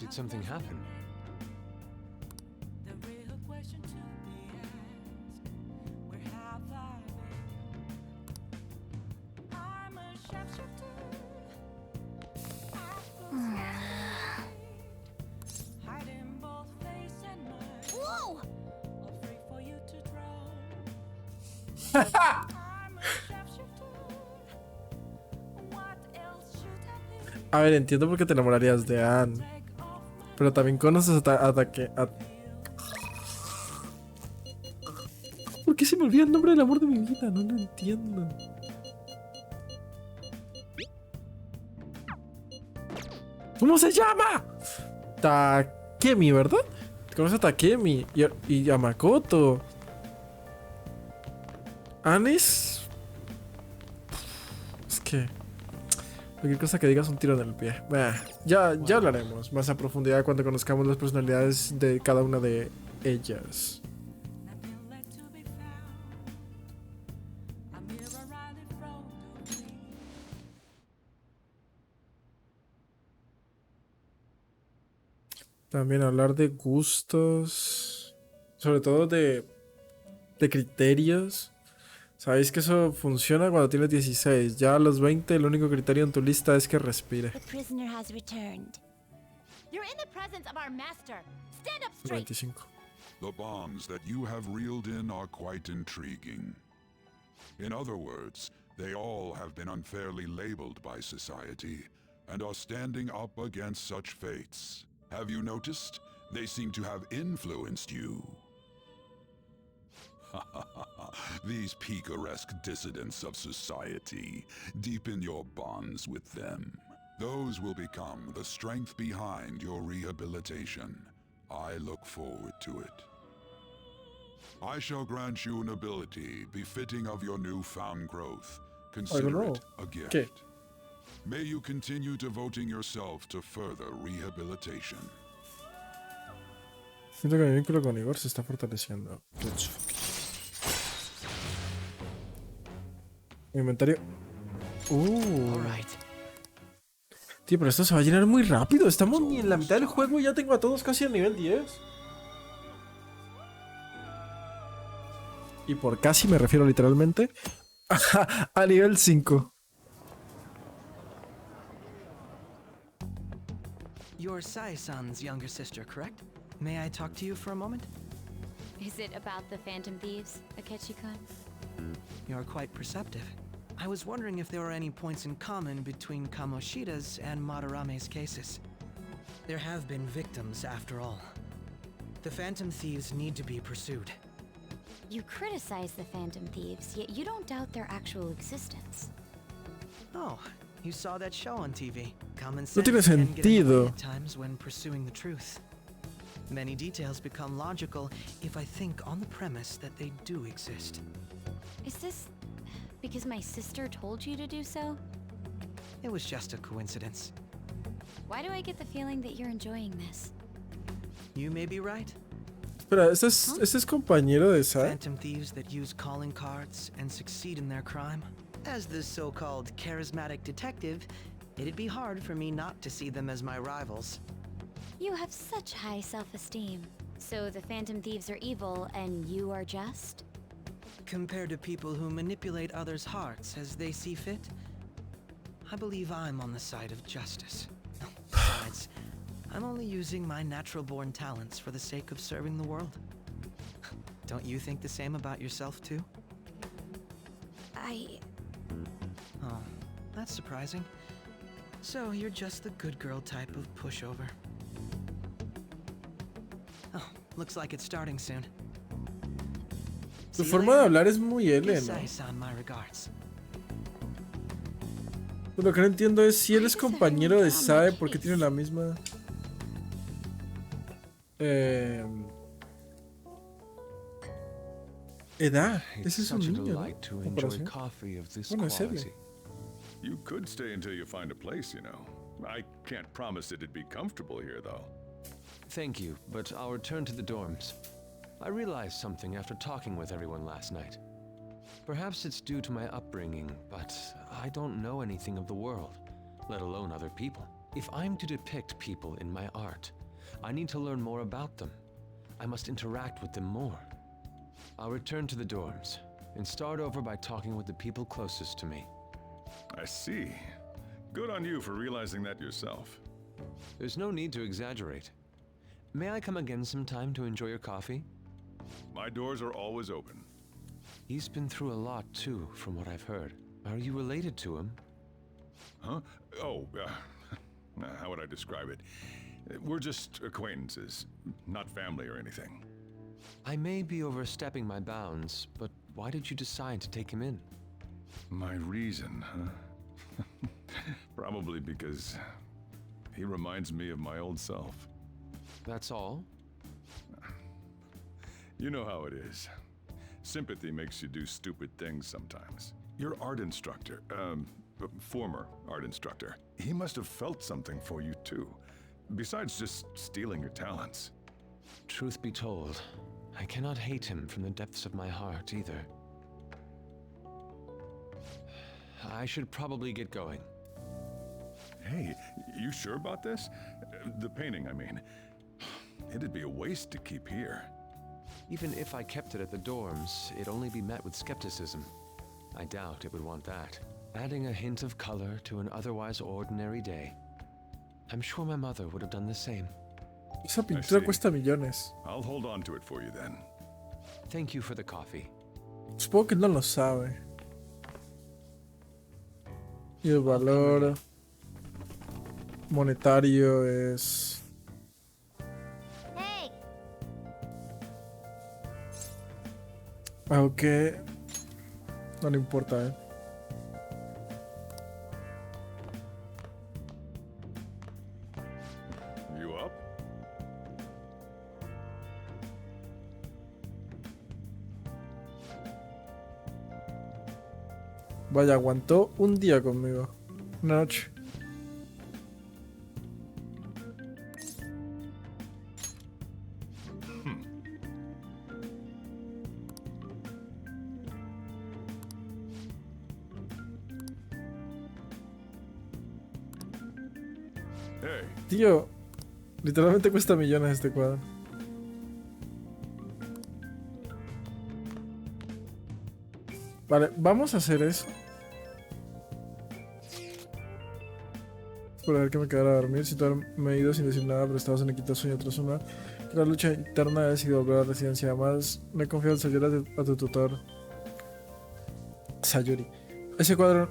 Did something happen? Whoa! A ver, entiendo por qué te enamorarías de Anne. Pero también conoces ¿Por qué se me olvida el nombre del amor de mi vida? No lo entiendo. ¿Cómo se llama? Takemi, ¿verdad? Conoces a Takemi y a Makoto. Anne es que... Cualquier cosa que digas un tiro en el pie. Ya hablaremos más a profundidad cuando conozcamos las personalidades de cada una de ellas. También hablar de gustos, sobre todo de criterios. Sabéis que eso funciona cuando tienes 16. Ya a los 20 el único criterio en tu lista es que respire. The prisoner has returned. You're in the presence of our master. Stand up straight. 25. The bonds that you have reeled in are quite intriguing. In other words, they all have been unfairly labeled by society and are standing up against such fates. Have you noticed? They seem to have influenced you. These picaresque dissidents of society, deepen your bonds with them. Those will become the strength behind your rehabilitation. I look forward to it. I shall grant you an ability befitting of your newfound growth. Consider it a gift. ¿Qué? May you continue devoting yourself to further rehabilitation. Siento que mi vínculo con Igor se está fortaleciendo. Inventario. Tío, pero esto se va a llenar muy rápido. Estamos ni en la mitad del juego y ya tengo a todos casi al nivel 10. Y por casi me refiero literalmente a nivel 5. You're Sai-san's younger sister, correct? May I talk to you for a moment? Is it about the Phantom Thieves, Akechi-kun? You're quite perceptive. I was wondering if there were any points in common between Kamoshida's and Madarame's cases. There have been victims, after all. The Phantom Thieves need to be pursued. You criticize the Phantom Thieves, yet you don't doubt their actual existence. Oh, you saw that show on TV. Common No tiene sense can get in the way sentido. at times when pursuing the truth. Many details become logical if I think on the premise that they do exist. Is this because my sister told you to do so? It was just a coincidence. Why do I get the feeling that you're enjoying this? You may be right. Espera, ¿este es compañero de Sai? Phantom thieves that use calling cards and succeed in their crime. As the so-called charismatic detective, it'd be hard for me not to see them as my rivals. You have such high self-esteem. So the Phantom Thieves are evil and you are just? Compared to people who manipulate others' hearts as they see fit, I believe I'm on the side of justice. Besides, I'm only using my natural-born talents for the sake of serving the world. Don't you think the same about yourself, too? Oh, that's surprising. So you're just the good girl type of pushover. Oh, looks like it's starting soon. Su forma de hablar es muy L, ¿no? Sai-san, my regards. Lo que no entiendo es si él es compañero de Sae, porque tiene la misma... edad. Ese es un niño, ¿no? Comparación. Bueno, es serio. You could stay until you find a place, you know. I can't promise it'd be comfortable here, though. Thank you, but I'll return to the dorms. I realized something after talking with everyone last night. Perhaps it's due to my upbringing, but I don't know anything of the world, let alone other people. If I'm to depict people in my art, I need to learn more about them. I must interact with them more. I'll return to the dorms and start over by talking with the people closest to me. I see. Good on you for realizing that yourself. There's no need to exaggerate. May I come again sometime to enjoy your coffee? My doors are always open. He's been through a lot, too, from what I've heard. Are you related to him? Huh? Oh, how would I describe it? We're just acquaintances, not family or anything. I may be overstepping my bounds, but why did you decide to take him in? My reason, huh? Probably because he reminds me of my old self. That's all? You know how it is. Sympathy makes you do stupid things sometimes. Your art instructor, former art instructor, he must have felt something for you too, besides just stealing your talents. Truth be told, I cannot hate him from the depths of my heart either. I should probably get going. Hey, you sure about this? The painting, I mean. It'd be a waste to keep here. Even if I kept it at the dorms, it'd only be met with skepticism. I doubt it would want that. Adding a hint of color to an otherwise ordinary day. I'm sure my mother would have done the same. Esa pintura see. cuesta millones. I'll hold on to it for you then. Thank you for the coffee. Supongo que no lo sabe. Y el valor monetario es... Hey! Aunque... No le importa, You up? Vaya, aguantó un día conmigo. Una noche. Hey, Tío, literalmente cuesta millones este cuadro. Vale, vamos a hacer eso. Por ver que me quedara a dormir. Si todo me he ido sin decir nada, pero estabas en Equita sueño tras una. La lucha interna ha decidido volver a la residencia. Además, me he confiado en Sayuri a tu tutor. Sayuri. Ese cuadro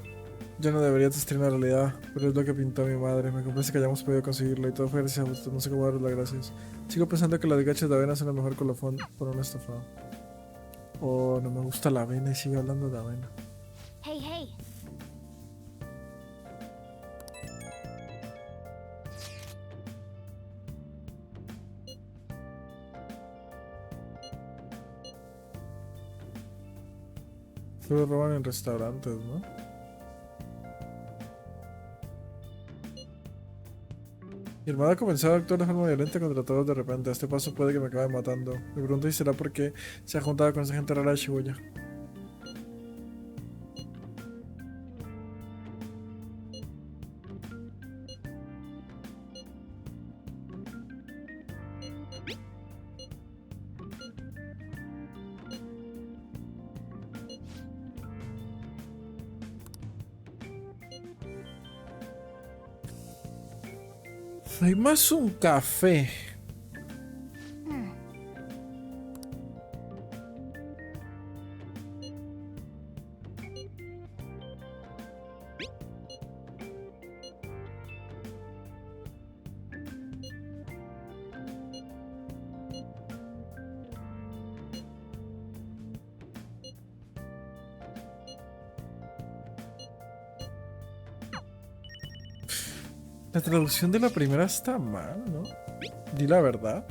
yo no debería existir en la realidad, pero es lo que pintó mi madre. Me complace que hayamos podido conseguirlo y todo fue gracias a usted. No sé cómo darle las gracias. Sigo pensando que las gachas de avena son el mejor colofón para un estofado. Oh, no me gusta la avena y sigue hablando de avena. Hey, hey! Solo roban en restaurantes, ¿no? Mi hermana ha comenzado a actuar de forma violenta contra todos de repente. A este paso puede que me acabe matando. Me pregunto si será porque se ha juntado con esa gente rara de Shibuya. Hay más un café. La traducción de la primera está mal, ¿no? Di la verdad.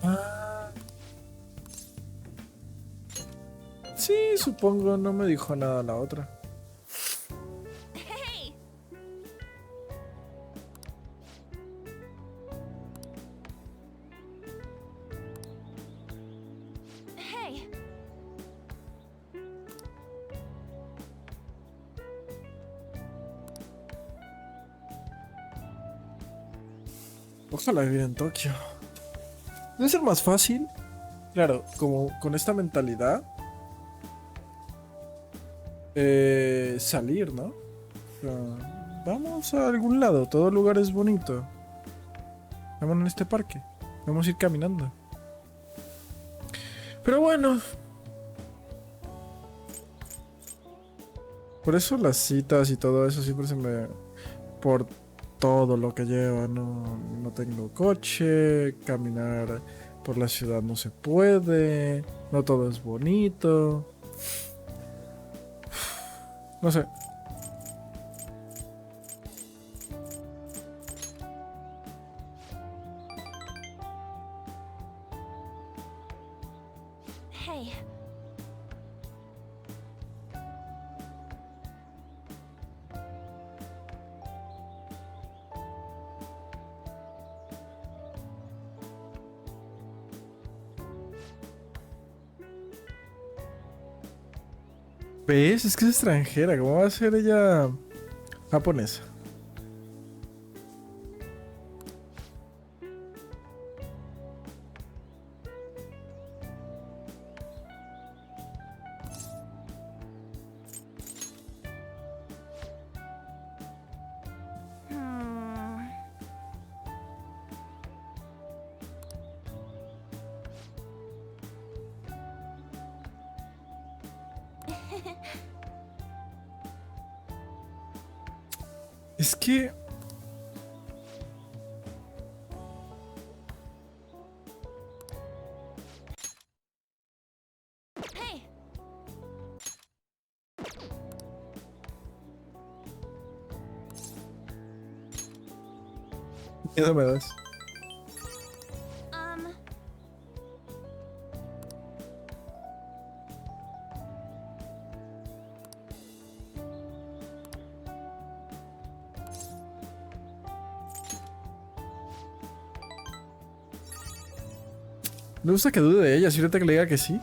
Ah. Sí, supongo, no me dijo nada la otra. Hey! Hey! Ojalá vivir en Tokio. Debe ser más fácil. Claro, como con esta mentalidad. Salir, ¿no? O sea, vamos a algún lado, todo lugar es bonito. Vamos en este parque. Vamos a ir caminando. Pero bueno. Por eso las citas y todo eso siempre se me... Por todo lo que lleva, no tengo coche, caminar por la ciudad no se puede, no todo es bonito. No sé. Hey! ¿Ves? Es que es extranjera, ¿cómo va a ser ella japonesa? Es que... Hey! Miedo me das. Me gusta que dude de ella, si ahorita que le diga que sí.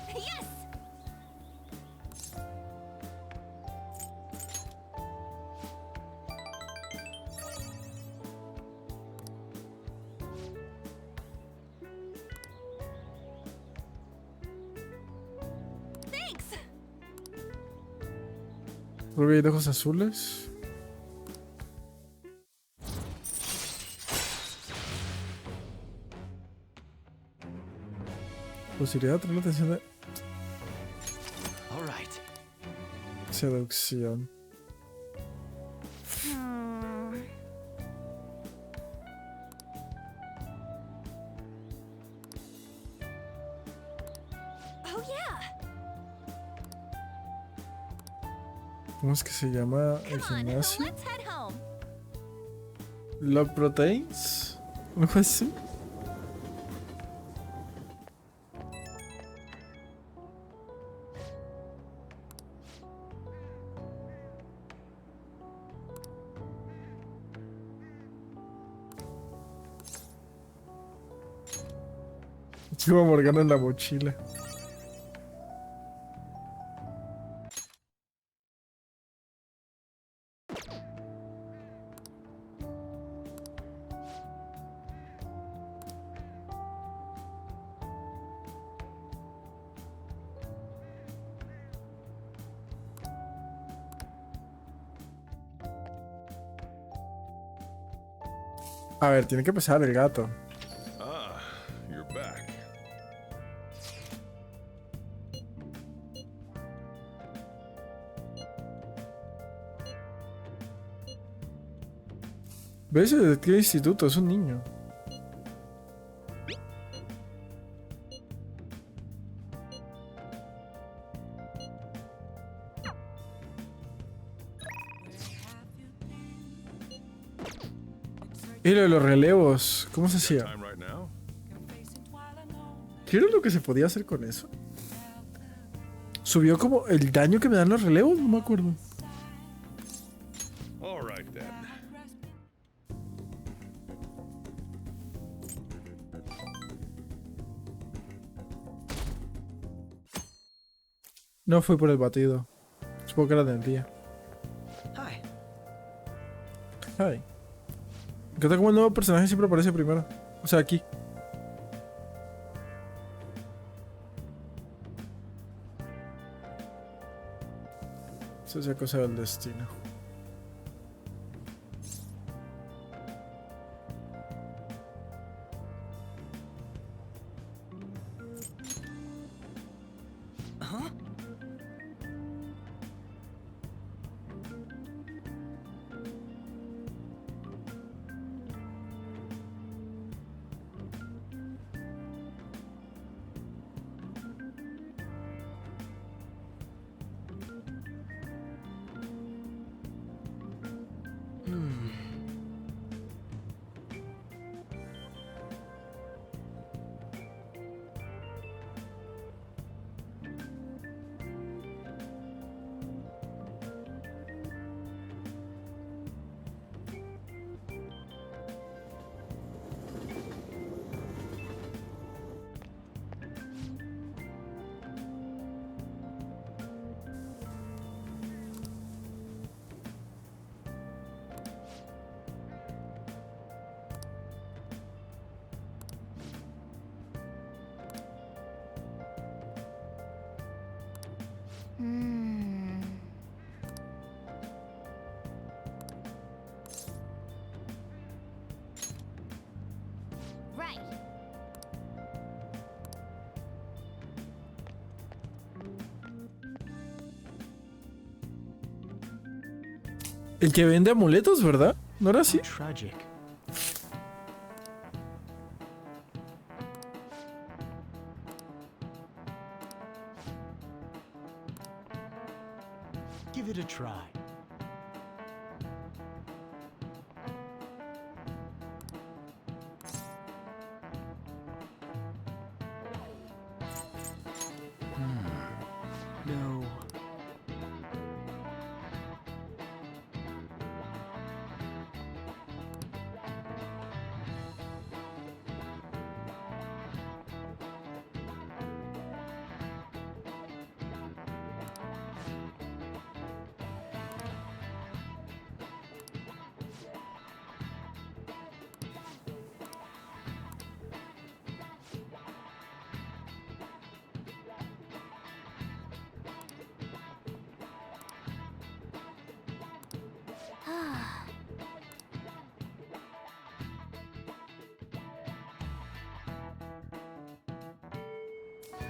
Thanks. Rubia y de ojos azules. Posibilidad de atraer la atención de... All right. Seducción. Oh yeah. ¿Cómo es que se llama el Come on, gimnasio? let's head home. Love Proteins. ¿Algo así? Chivo Morgana en la mochila. A ver, tiene que pesar el gato. Ah, you're back. ¿Ves? ¿De qué instituto? Es un niño. Y lo de los relevos, ¿cómo se hacía? Time right now? ¿Qué era lo que se podía hacer con eso? Subió como el daño que me dan los relevos, no me acuerdo. All right then. No fui por el batido. Supongo que era del día. Hi. Ay. Me encanta como el nuevo personaje siempre aparece primero. O sea, aquí. Eso es cosa del destino. Huh? Right. El que vende amuletos, ¿verdad? ¿No era así? Tragic. Give it a try. No.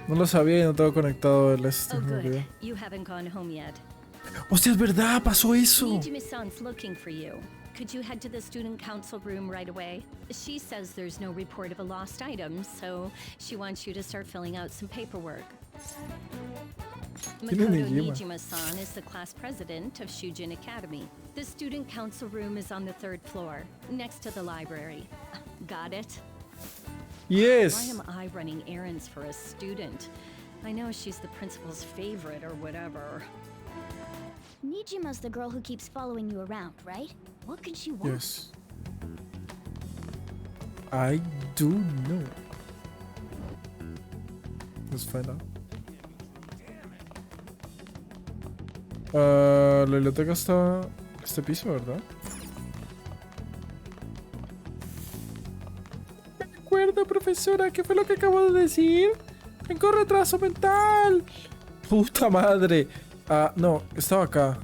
No lo sabía y no tengo conectado el este. Oh, me olvidó. good. You haven't gone home yet. Hostia, es verdad, pasó eso. Nijime-san's looking for you. Could you head to the student council room right away? She says there's no report of a lost item, so she wants you to start filling out some paperwork. Makoto Nijima-san is the class president of Shujin Academy. The student council room is on the 3rd floor, next to the library. Got it? Yes. Why am I running errands for a student? I know she's the principal's favorite or whatever. Nijima's the girl who keeps following you around, right? What could she want? Yes. I do know. Let's find out. La biblioteca está en este piso, ¿verdad? Recuerda, profesora, ¿qué fue lo que acabo de decir? Tengo retraso mental. Puta madre. Ah, no, estaba acá.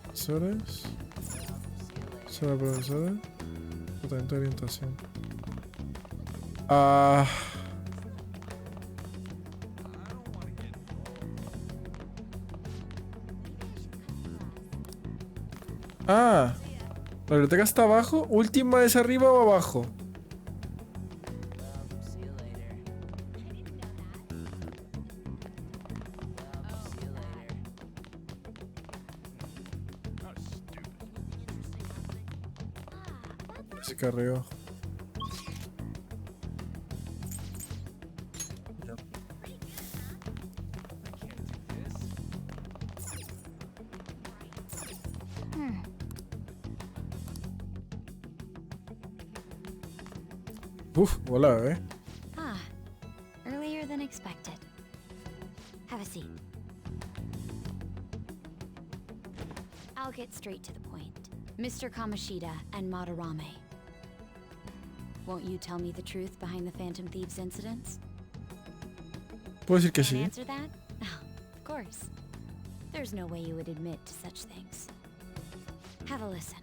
Profesores. Solo profesores. Tratamiento de orientación. Ah. Ah. La biblioteca está abajo. Última es arriba o abajo. Se carreó. Uf, hola, Ah, earlier than expected. Have a seat. I'll get straight to the point. Mr. Kamoshida and Madarame. Won't you tell me the truth behind the Phantom Thieves incidents? Puedo decir que Can't sí. answer that? Oh, of course. There's no way you would admit to such things. Have a listen.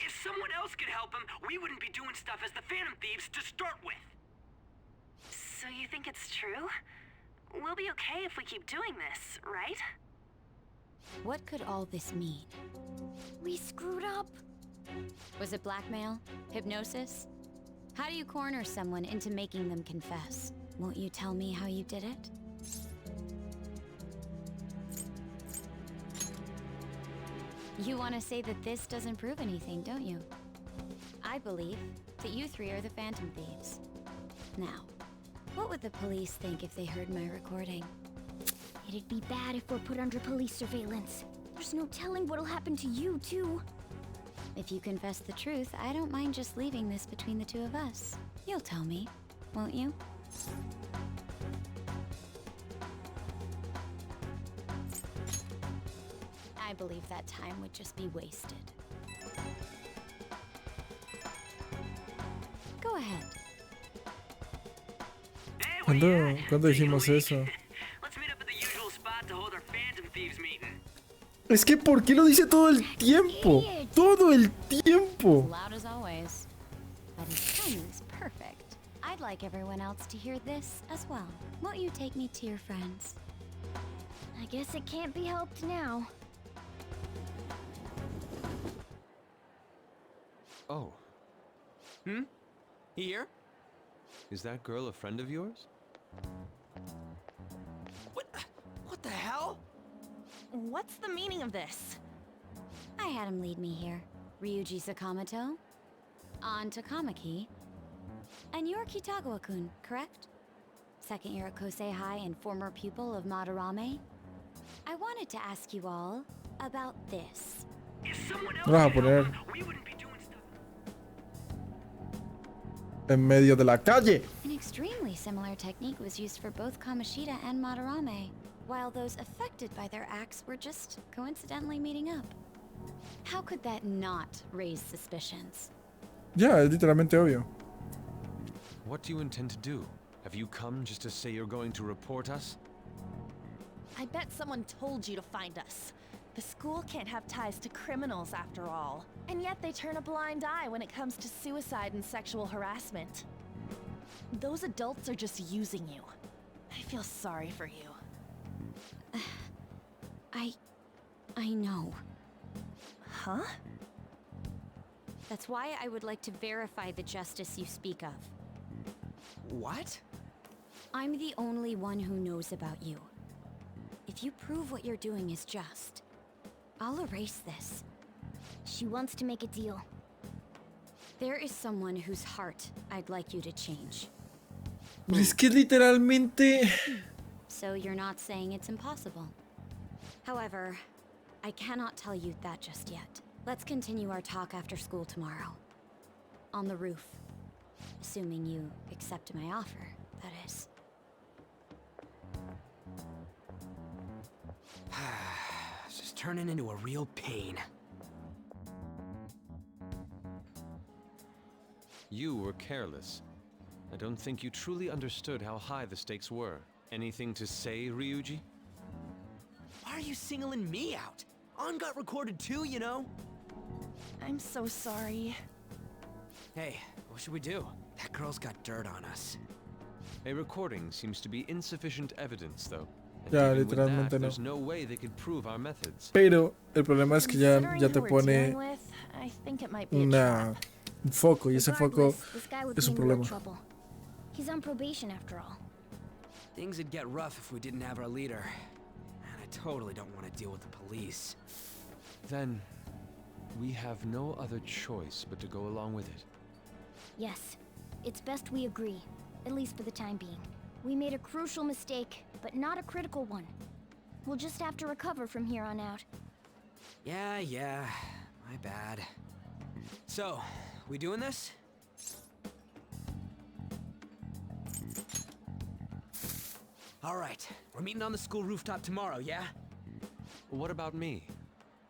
If someone else could help him, we wouldn't be doing stuff as the Phantom Thieves to start with. So you think it's true? We'll be okay if we keep doing this, right? What could all this mean? We screwed up. Was it blackmail? Hypnosis? How do you corner someone into making them confess? Won't you tell me how you did it? You want to say that this doesn't prove anything, don't you? I believe that you three are the Phantom Thieves. Now, what would the police think if they heard my recording? It'd be bad if we're put under police surveillance. There's no telling what'll happen to you, too. If you confess the truth, I don't mind just leaving this between the two of us. You'll tell me, won't you? I believe that time would just be wasted. Go ahead. ¿Cuándo dijimos eso? Let's meet up at the usual spot to hold our Phantom Thieves meeting. Es que ¿por qué lo dice todo el tiempo? Todo el tiempo. Loud as always. But his timing is perfect. I'd like everyone else to hear this as well. Won't you take me to your friends? I guess it can't be helped now. Oh. Here? Is that girl a friend of yours? What the hell? What's the meaning of this? I had him lead me here. Ryuji Sakamoto. On Takamaki. And you're Kitagawa-kun, correct? Second year at Kosei High and former pupil of Madarame. I wanted to ask you all about this. Vamos a poner en medio de la calle. An extremely similar technique was used for both Kamoshida and Madarame, while those affected by their acts were just coincidentally meeting up. How could that not raise suspicions? Ya, es literalmente obvio. What do you intend to do? Have you come just to say you're going to report us? I bet someone told you to find us. The school can't have ties to criminals after all. And yet they turn a blind eye when it comes to suicide and sexual harassment. Those adults are just using you. I feel sorry for you. I know. Huh? That's why I would like to verify the justice you speak of. What? I'm the only one who knows about you. If you prove what you're doing is just, I'll erase this. She wants to make a deal. There is someone whose heart I'd like you to change. Es que literalmente... So you're not saying it's impossible. However, I cannot tell you that just yet. Let's continue our talk after school tomorrow. On the roof. Assuming you accept my offer, that is. This is turning into a real pain. You were careless. I don't think you truly understood how high the stakes were. Anything to say, Ryuji? Why are you singling me out? On got recorded too, you know? I'm so sorry. Hey, what should we do? That girl's got dirt on us. A recording seems to be insufficient evidence, though. And Ya, even with literalmente that, no. there's no way they could prove our methods. Pero el problema es que ya Considering te who we're pone dealing with, I think it might be a trap. un foco, y ese foco Regardless, this guy would es be un in real problema. trouble. He's on probation after all. Things would get rough if we didn't have our leader. And I totally don't want to deal with the police. Then, we have no other choice but to go along with it. Yes, it's best we agree, at least for the time being. We made a crucial mistake, but not a critical one. We'll just have to recover from here on out. Yeah, my bad. So, we doing this? All right, we're meeting on the school rooftop tomorrow, yeah? What about me?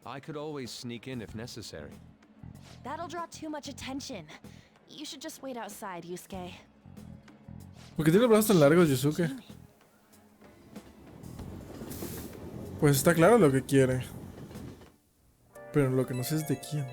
I could always sneak in if necessary. That'll draw too much attention. You should just wait outside, Yusuke. ¿Por qué tiene los brazos tan largos, Yusuke? Pues está claro lo que quiere. Pero lo que no sé es de quién.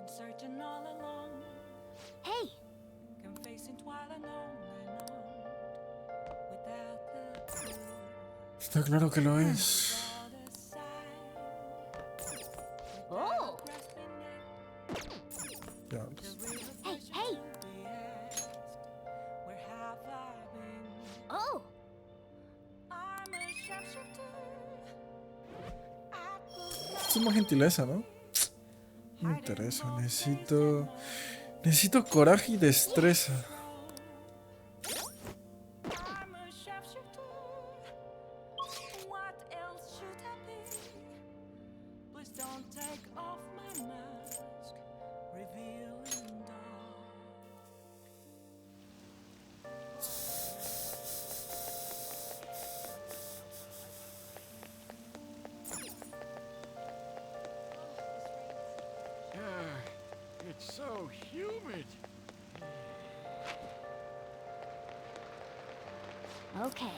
Searching all along. Hey! Confessing while alone and on. Without the clue. Está claro que lo es. Oh! Diablos. Hey, hey! Where have I been? Oh! I'm a sharpshooter. Esto es más gentileza, ¿no? No me interesa. Necesito coraje y destreza. I'm a sharpshooter. What else should I be? Please don't take off my mask, revealing dark. humid. Okay.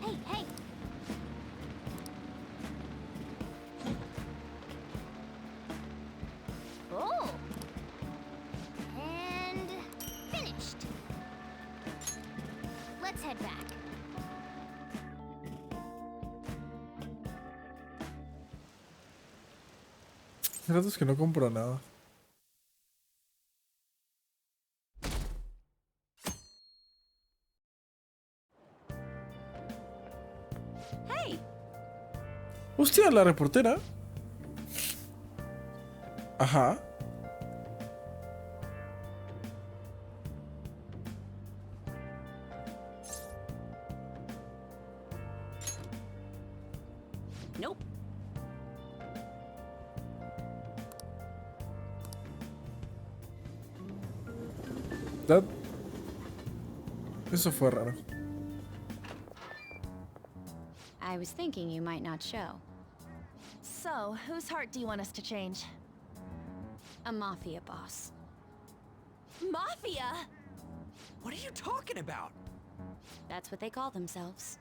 Hey, hey! Oh! And finished. Let's head back. Hace rato es que no compro nada. Hey! Hostia, la reportera. Ajá. Nope. Eso fue raro. I was thinking you might not show. So, whose heart do you want us to change? A mafia boss. Mafia? What are you talking about? That's what they call themselves.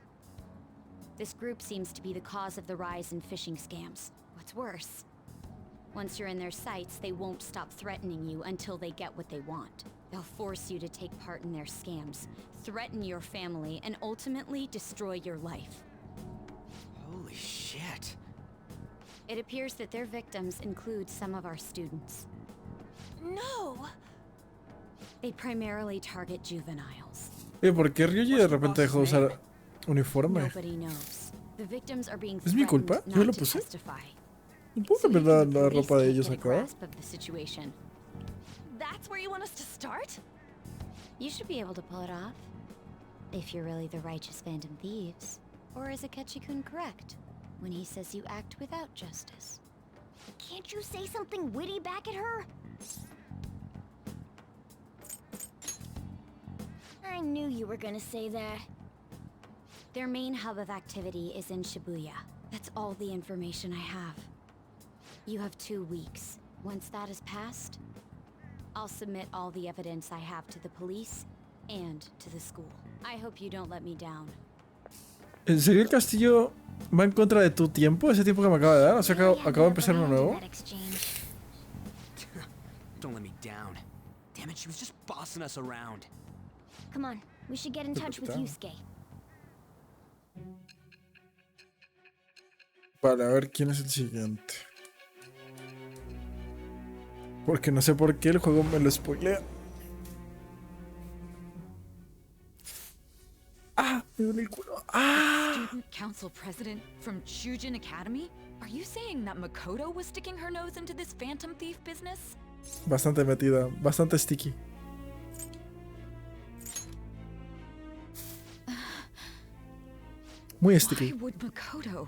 This group seems to be the cause of the rise in phishing scams. What's worse, once you're in their sights, they won't stop threatening you until they get what they want. They'll force you to take part in their scams, threaten your family, and ultimately destroy your life. Holy shit. It appears that their victims include some of our students. No! They primarily target juveniles. ¿Por qué Ryuji de repente dejó de usar uniforme? Nobody knows. The victims are being ¿Es mi culpa? threatened ¿Yo lo not to puse? testify. ¿No puedo So cambiar even the la police ropa de can't ellos get a acá? grasp of the situation. That's where you want us to start? You should be able to pull it off. If you're really the righteous Phantom Thieves. Or is Akechi-kun correct when he says you act without justice? Can't you say something witty back at her? I knew you were gonna say that. Their main hub of activity is in Shibuya. That's all the information I have. You have 2 weeks. Once that is passed, I'll submit all the evidence I have to the police and to the school. I hope you don't let me down. ¿En serio el castillo va en contra de tu tiempo? ¿Ese tiempo que me acaba de dar? O sea, acabo de empezar uno nuevo. Don't let me down. Damn it, she was just bossing us around. Come on, we should get in touch with Yusuke. Vale, a ver quién es el siguiente. Porque no sé por qué el juego me lo spoilea. ¡Ah! Me duele el culo. ¡Ah! Student council president from Shujin Academy? Are you saying that Makoto was sticking her nose into this phantom thief business? Bastante metida, bastante sticky. Muy sticky. Why would Makoto?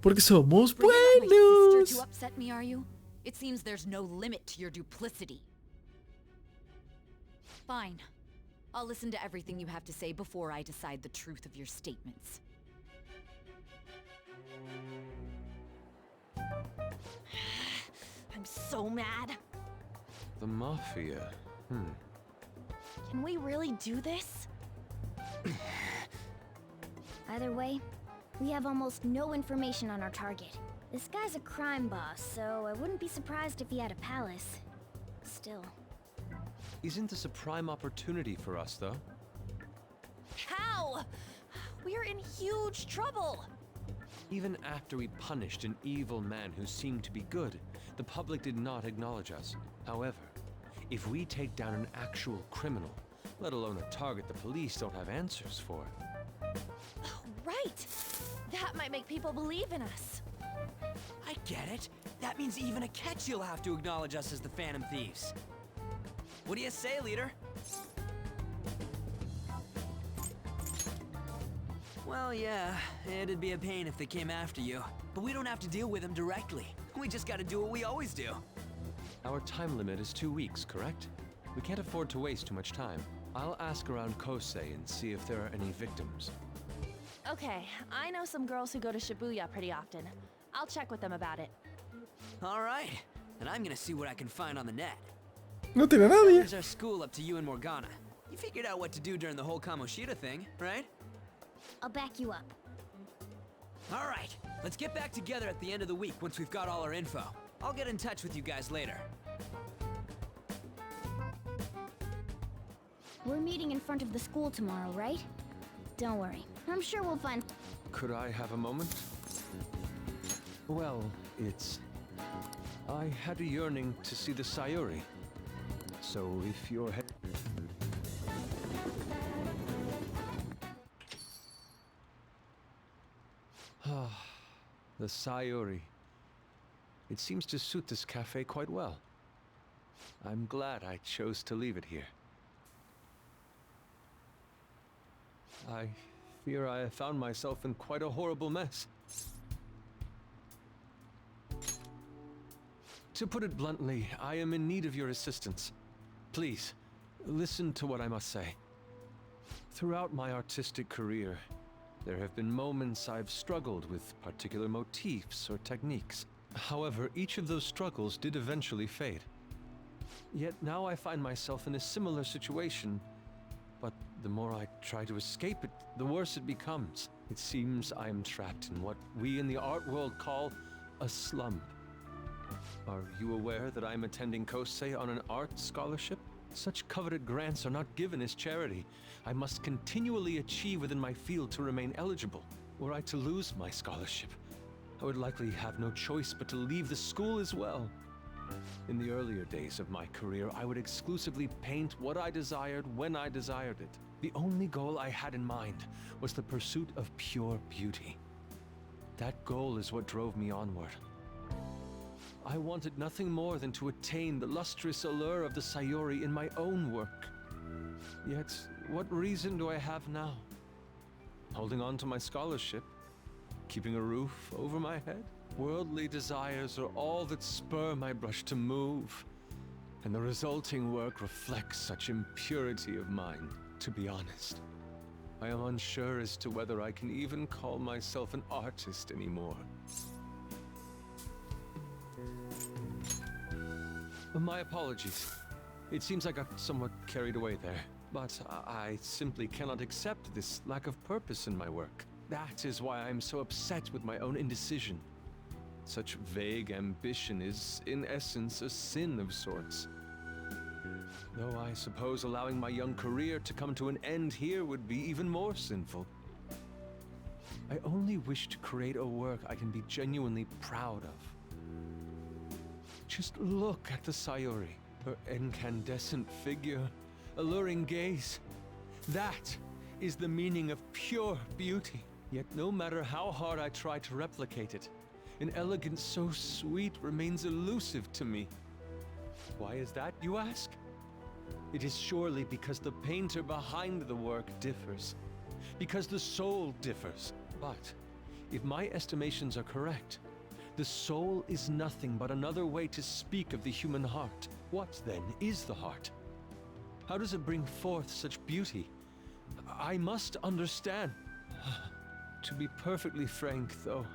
Porque somos Bringing out my buenos. sister to upset me, are you? It seems there's no limit to your duplicity. Fine. I'll listen to everything you have to say before I decide the truth of your statements. I'm so mad. The Mafia. Can we really do this? Either way, we have almost no information on our target. This guy's a crime boss, so I wouldn't be surprised if he had a palace. Still. Isn't this a prime opportunity for us, though? How? We're in huge trouble. Even after we punished an evil man who seemed to be good, the public did not acknowledge us. However, if we take down an actual criminal, let alone a target the police don't have answers for. Right. That might make people believe in us. I get it. That means even Akechi will have to acknowledge us as the Phantom Thieves. What do you say, leader? Well, yeah, it'd be a pain if they came after you. But we don't have to deal with them directly. We just gotta do what we always do. Our time limit is 2 weeks, correct? We can't afford to waste too much time. I'll ask around Kosei and see if there are any victims. Okay, I know some girls who go to Shibuya pretty often. I'll check with them about it. Alright, and I'm gonna see what I can find on the net. No tiene nadie. Here's our school up to you and Morgana. You figured out what to do during the whole Kamoshida thing, right? I'll back you up. Alright, let's get back together at the end of the week once we've got all our info. I'll get in touch with you guys later. We're meeting in front of the school tomorrow, right? Don't worry. I'm sure we'll find... Could I have a moment? Well, I had a yearning to see the Sayuri. So if you're the Sayuri. It seems to suit this cafe quite well. I'm glad I chose to leave it here. I fear I have found myself in quite a horrible mess. To put it bluntly, I am in need of your assistance. Please, listen to what I must say. Throughout my artistic career, there have been moments I've struggled with particular motifs or techniques. However, each of those struggles did eventually fade. Yet now I find myself in a similar situation, but the more I try to escape it, the worse it becomes. It seems I am trapped in what we in the art world call a slump. Are you aware that I am attending Kosei on an art scholarship? Such coveted grants are not given as charity. I must continually achieve within my field to remain eligible. Were I to lose my scholarship, I would likely have no choice but to leave the school as well. In the earlier days of my career, I would exclusively paint what I desired when I desired it. The only goal I had in mind was the pursuit of pure beauty. That goal is what drove me onward. I wanted nothing more than to attain the lustrous allure of the Sayuri in my own work. Yet, what reason do I have now? Holding on to my scholarship? Keeping a roof over my head? Worldly desires are all that spur my brush to move, and the resulting work reflects such impurity of mind. To be honest, I am unsure as to whether I can even call myself an artist anymore. My apologies. It seems I got somewhat carried away there, but I simply cannot accept this lack of purpose in my work. That is why I am so upset with my own indecision. Such vague ambition is, in essence, a sin of sorts. Though I suppose allowing my young career to come to an end here would be even more sinful. I only wish to create a work I can be genuinely proud of. Just look at the Sayuri, her incandescent figure, alluring gaze. That is the meaning of pure beauty. Yet no matter how hard I try to replicate it, an elegance so sweet remains elusive to me. Why is that, you ask? It is surely because the painter behind the work differs, because the soul differs. But if my estimations are correct, the soul is nothing but another way to speak of the human heart. What, then, is the heart? How does it bring forth such beauty? I must understand. To be perfectly frank, though,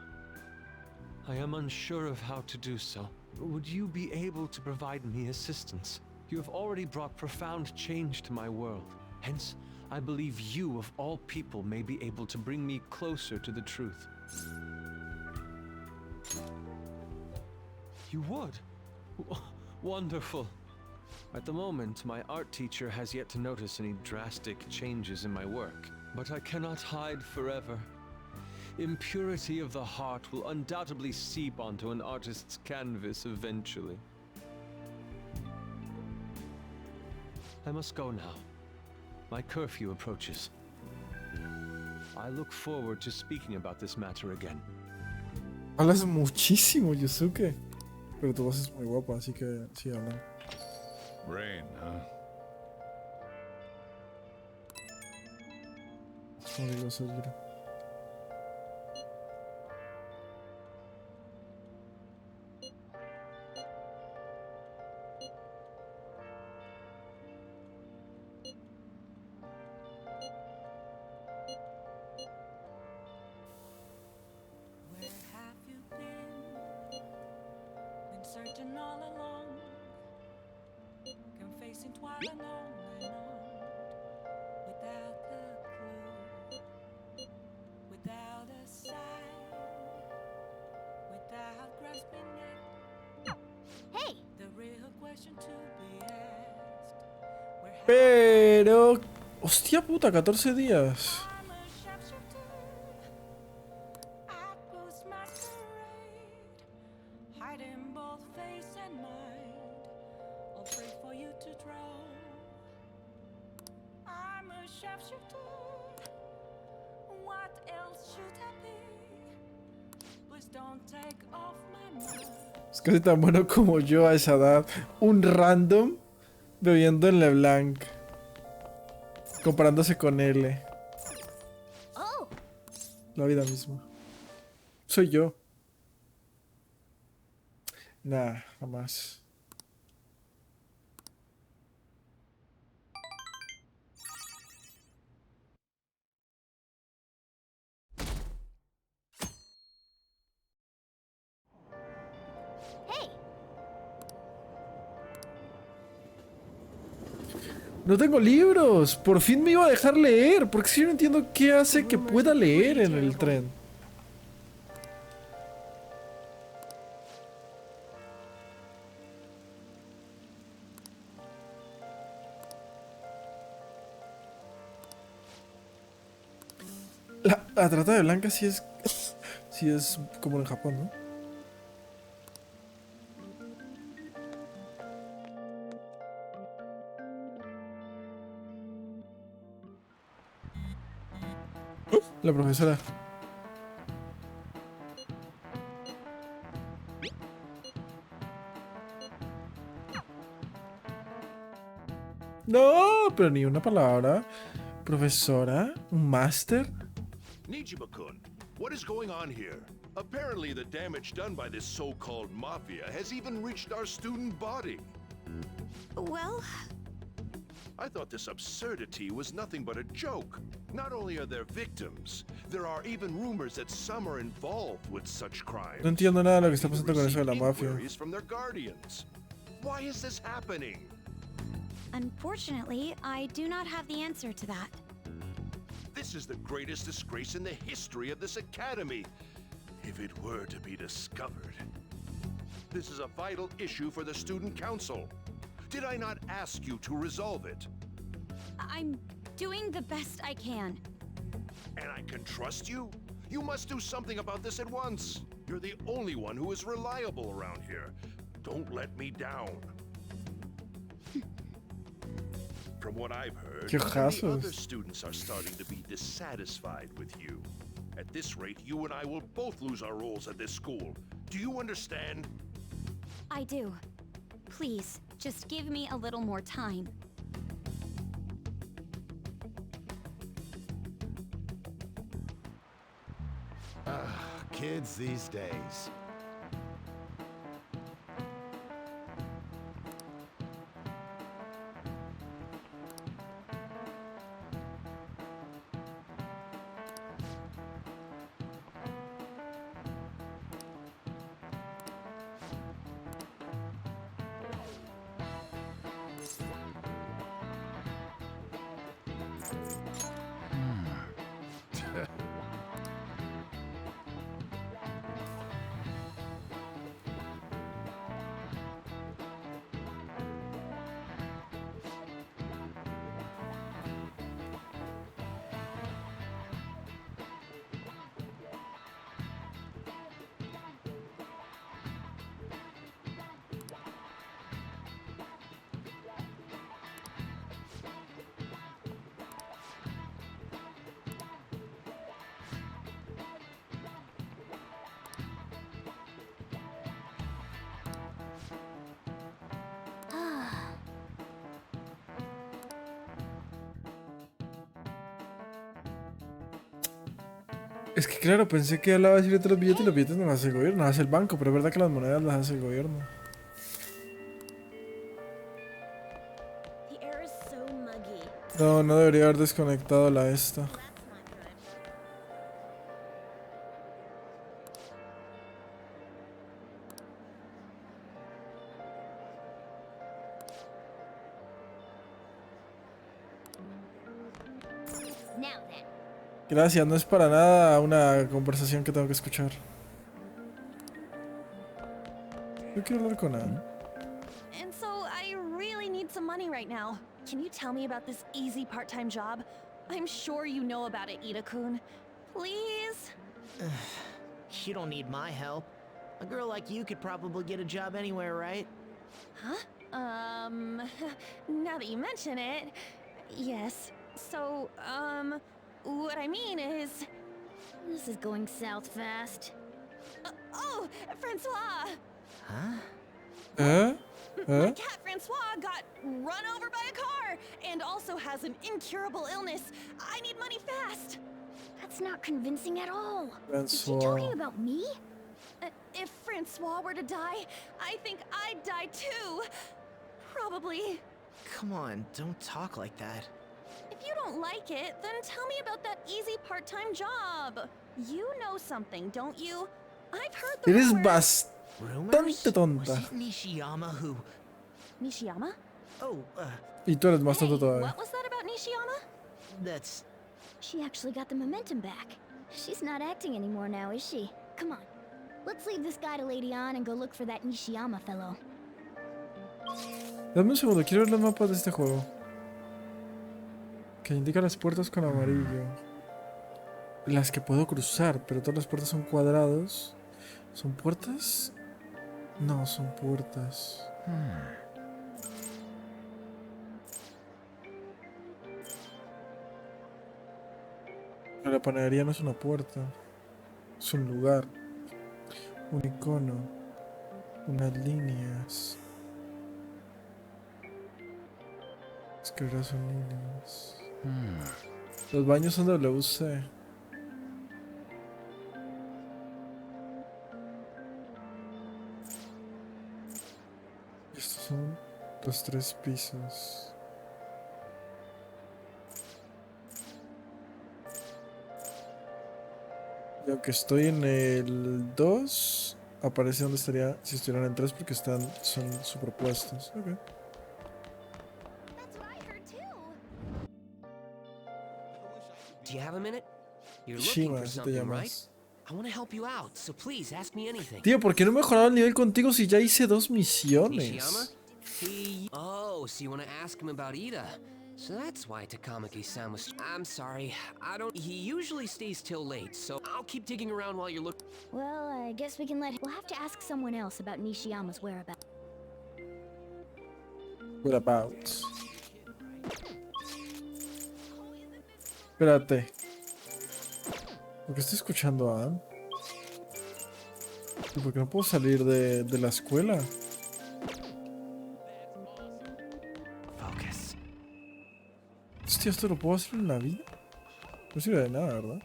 I am unsure of how to do so. Would you be able to provide me assistance? You have already brought profound change to my world. Hence, I believe you, of all people, may be able to bring me closer to the truth. You would? Wonderful. At the moment, my art teacher has yet to notice any drastic changes in my work. But I cannot hide forever. Impurity of the heart will undoubtedly seep onto an artist's canvas eventually. I must go now. My curfew approaches. I look forward to speaking about this matter again. Hablas muchísimo, Yusuke. Pero tu voz es muy guapa, así que sigue hablando. Rain, huh? No digo seguro. searching all along, confessing twice and on, without a clue, without a sign, without grasping it. Hey! The real question to be asked. Pero... Hostia puta, 14 días. I'm a sharpshooter. I post masquerade, hiding both face and mind. I'll pray for you to draw. I'm a sharpshooter. What else should I be? Please don't take off my mask. Es casi tan bueno como yo a esa edad. Un random bebiendo en LeBlanc. Comparándose con L. Oh! La vida misma. Soy yo. Nah, jamás. Hey! No tengo libros. Por fin me iba a dejar leer. Porque si yo no entiendo qué hace que pueda leer en el tren. La trata de blancas sí es... sí es como en Japón, ¿no? La profesora. No, pero ni una palabra. Profesora, un máster. Nijima-kun, what is going on here? Apparently the damage done by this so-called mafia has even reached our student body. Well, I thought this absurdity was nothing but a joke. Not only are there victims, there are even rumors that some are involved with such crimes. No entiendo nada de lo que está pasando con eso de la mafia. Inquiries from their guardians. Why is this happening? Unfortunately, I do not have the answer to that. This is the greatest disgrace in the history of this academy, if it were to be discovered. This is a vital issue for the student council. Did I not ask you to resolve it? I'm doing the best I can. And I can trust you? You must do something about this at once. You're the only one who is reliable around here. Don't let me down. From what I've heard, Qué the other ojazos. students are starting to be dissatisfied with you. At this rate, you and I will both lose our roles at this school. Do you understand? I do. Please, just give me a little more time. Kids these days. Es que claro, pensé que hablaba de otros billetes y los billetes no los hace el gobierno, los hace el banco, pero es verdad que las monedas las hace el gobierno. The air is so muggy. No, no debería haber desconectado la esta. Now then. Gracias, no es para nada una conversación que tengo que escuchar. Yo quiero hablar con Anne. And so I really need some money right now. Can you tell me about this easy part-time job? I'm sure you know about it, Ida-kun. Please? You don't need my help. A girl like you could probably get a job anywhere, right? Huh? Now that you mention it, yes. So, what I mean is... This is going south fast. Oh, Francois! Huh? My cat Francois got run over by a car and also has an incurable illness. I need money fast. That's not convincing at all. Is she Francois. talking about me? If Francois were to die, I think I'd die too. Probably. Come on, don't talk like that. If you don't like it, then tell me about that easy part-time job. You know something, don't you? I've heard the Eres rumors. bastante tonta. Was it Nishiyama who... Nishiyama? Oh, Y tú eres más tonto todavía. What was that about Nishiyama? That's... She actually got the momentum back. She's not acting anymore now, is she? Come on. Let's leave this guy to Lady Ann and go look for that Nishiyama fellow. Dame un segundo, quiero ver los mapas de este juego. Que indica las puertas con amarillo. Las que puedo cruzar, pero todas las puertas son cuadrados. ¿Son puertas? No, son puertas. Pero la panadería no es una puerta. Es un lugar. Un icono. Unas líneas. Escribirás son líneas. Los baños son WC. Estos son los 3 pisos. Y aunque estoy en el 2, aparece donde estaría si estuvieran en 3 porque son superpuestos. Okay. Do you have a minute? You're Shima, looking for así te something, right? llamas. I want to help you out, so please ask me anything. Tío, ¿por qué no he mejorado el nivel contigo si ya hice 2 Nishiyama? misiones? Oh, so you want to ask him about Ida. So that's why Takamaki-san was... I'm sorry, He usually stays till late, so I'll keep digging around while you're looking. Well, I guess we can let him. We'll have to ask someone else about Nishiyama's whereabouts. Whereabouts. Espérate. ¿Por qué estoy escuchando a Anne? ¿Y por qué no puedo salir de la escuela? Focus. Hostia, ¿esto lo puedo hacer en la vida? No sirve de nada, ¿verdad?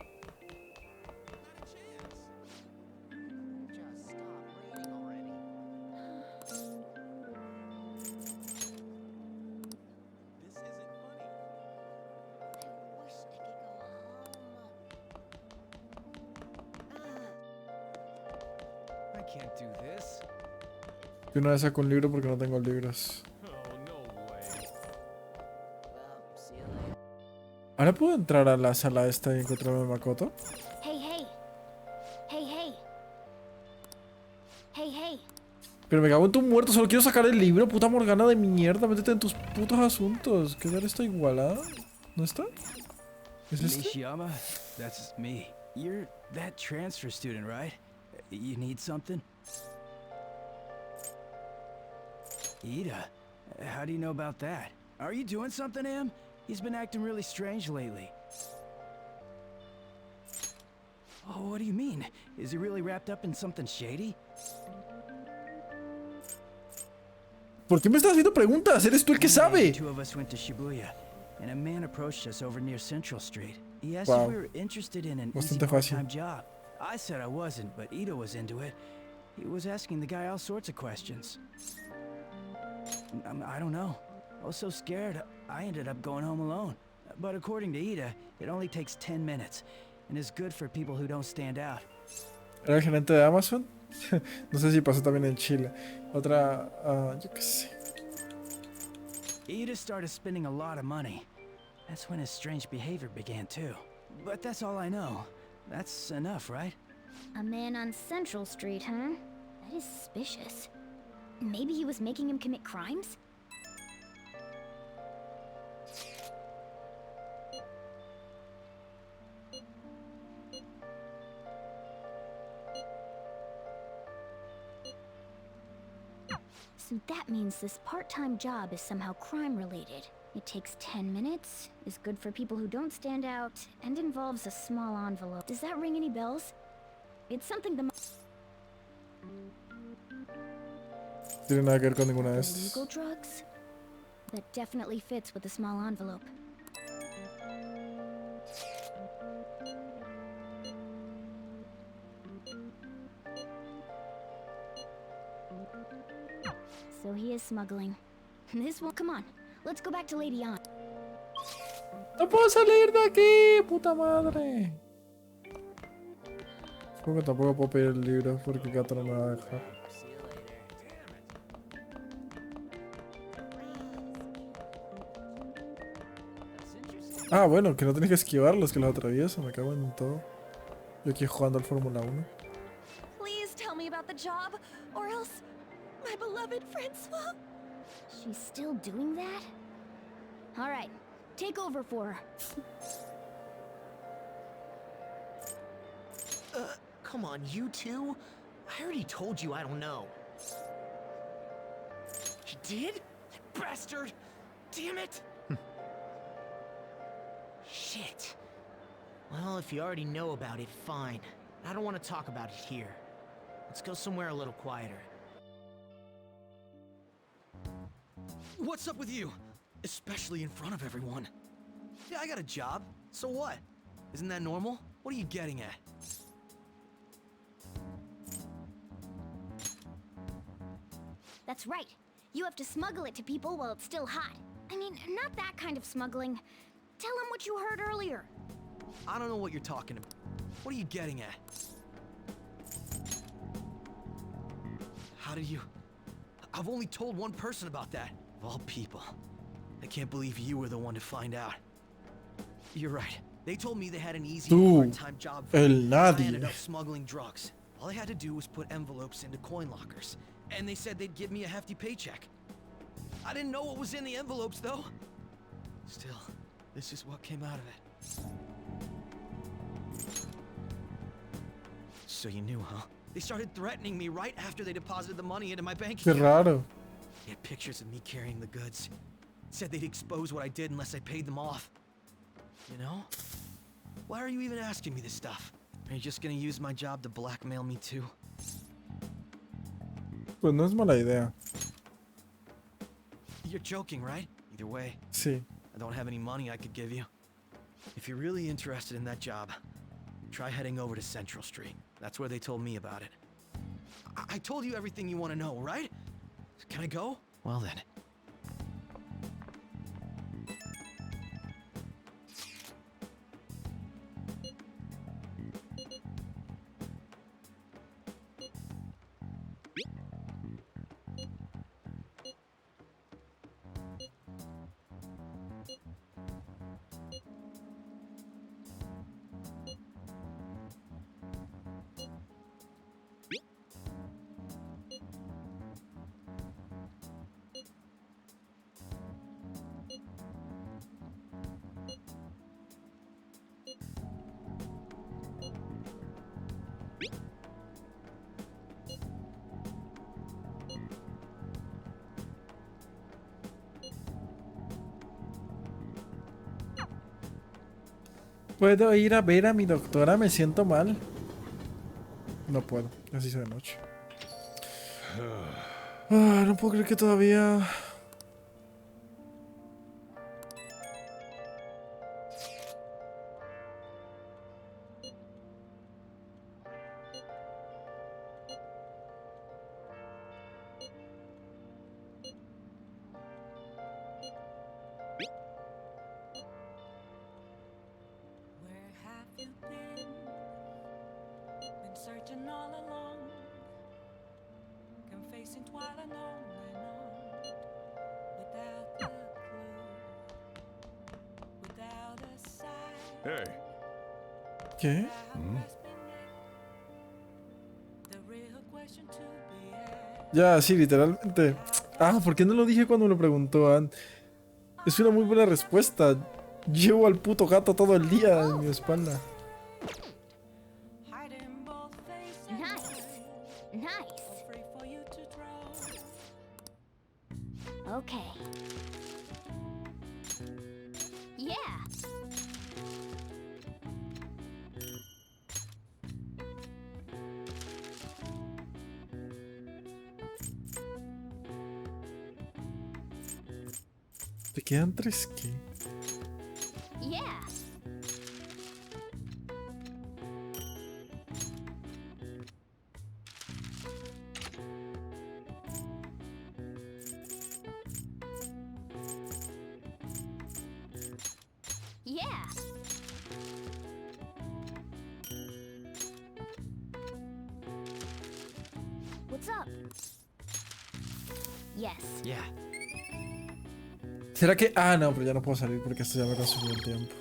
I can't do this. Yo una vez saco un libro porque no tengo libros. ¿Ahora puedo entrar a la sala esta y encontrarme a Makoto? Hey, hey. Hey, hey. Hey, hey. Pero me cago en tu muerto, solo quiero sacar el libro, puta Morgana de mierda, métete en tus putos asuntos. ¿Qué tal está igualada? ¿No está? ¿Es este? Nishiyama, that's me. You're that transfer student, right? You need something? Ida, how do you know about that? Are you doing something to him? He's been acting really strange lately. Oh, what do you mean? Is he really wrapped up in something shady? ¿Por qué me estás haciendo preguntas? Eres tú el que sabe. Two of us went to Shibuya, and a man approached us over near Central Street. He asked Wow. if we were interested in an easy Bastante fácil. part-time job. I said I wasn't, but Ida was into it. He was asking the guy all sorts of questions. I don't know. I was so scared, I ended up going home alone. But according to Ida, it only takes 10 minutes, and is good for people who don't stand out. ¿Era el gerente de Amazon? No sé si pasó también en Chile. Otra, yo qué sé. Ida started spending a lot of money. That's when his strange behavior began too. But that's all I know. That's enough, right? A man on Central Street, huh? That is suspicious. Maybe he was making him commit crimes? So that means this part-time job is somehow crime-related. It takes 10 minutes, is good for people who don't stand out, and involves a small envelope. Does that ring any bells? It's something the... Tiene nada que ver con ninguna de estas. Illegal drugs? That definitely fits with the small envelope. So he is smuggling. This one, come on. Let's go back to Lady Anne. ¡No puedo salir de aquí! ¡Puta madre! Supongo que tampoco puedo pedir el libro porque Gato no me va a dejar. Ah, bueno, que no tienes que esquivarlos, que los atravieso. Me cago en todo. Yo aquí jugando al Fórmula 1. Please tell me about the job, or else my beloved Francois. She's still doing that? All right, take over for her. Come on, you two? I already told you I don't know. You did? That bastard! Damn it! Shit. Well, if you already know about it, fine. I don't want to talk about it here. Let's go somewhere a little quieter. What's up with you? Especially in front of everyone. Yeah, I got a job. So what? Isn't that normal? What are you getting at? That's right. You have to smuggle it to people while it's still hot. I mean, not that kind of smuggling. Tell them what you heard earlier. I don't know what you're talking about. What are you getting at? How did you... I've only told one person about that. Of all people. I can't believe you were the one to find out. You're right. They told me they had an easy part-time job for me. I ended up smuggling drugs. All I had to do was put envelopes into coin lockers. And they said they'd give me a hefty paycheck. I didn't know what was in the envelopes, though. Still, this is what came out of it. So you knew, huh? They started threatening me right after they deposited the money into my bank Qué account. raro. They had pictures of me carrying the goods. Said they'd expose what I did unless I paid them off. You know? Why are you even asking me this stuff? Are you just gonna use my job to blackmail me too? Pues no es mala idea. You're joking, right? Either way. Sí. I don't have any money I could give you. If you're really interested in that job, try heading over to Central Street. That's where they told me about it. I told you everything you want to know, right? Can I go? Well then. ¿Puedo ir a ver a mi doctora? Me siento mal. No puedo, así se de noche. No puedo creer que todavía... Where have you been? Been searching all along, confessing while and on without the clue, Hey. ¿Qué? Ya, sí, literalmente. Ah, ¿por qué no lo dije cuando me lo preguntó Ann? Es una muy buena respuesta. Llevo al puto gato todo el día en mi espalda. Nice. Nice. Okay. Yeah. ¿Te quedan 3 qué? Yeah. Yeah. What's up? Yes. Yeah. ¿Será que...? Ah, no, pero ya no puedo salir porque esto ya me consumió el tiempo.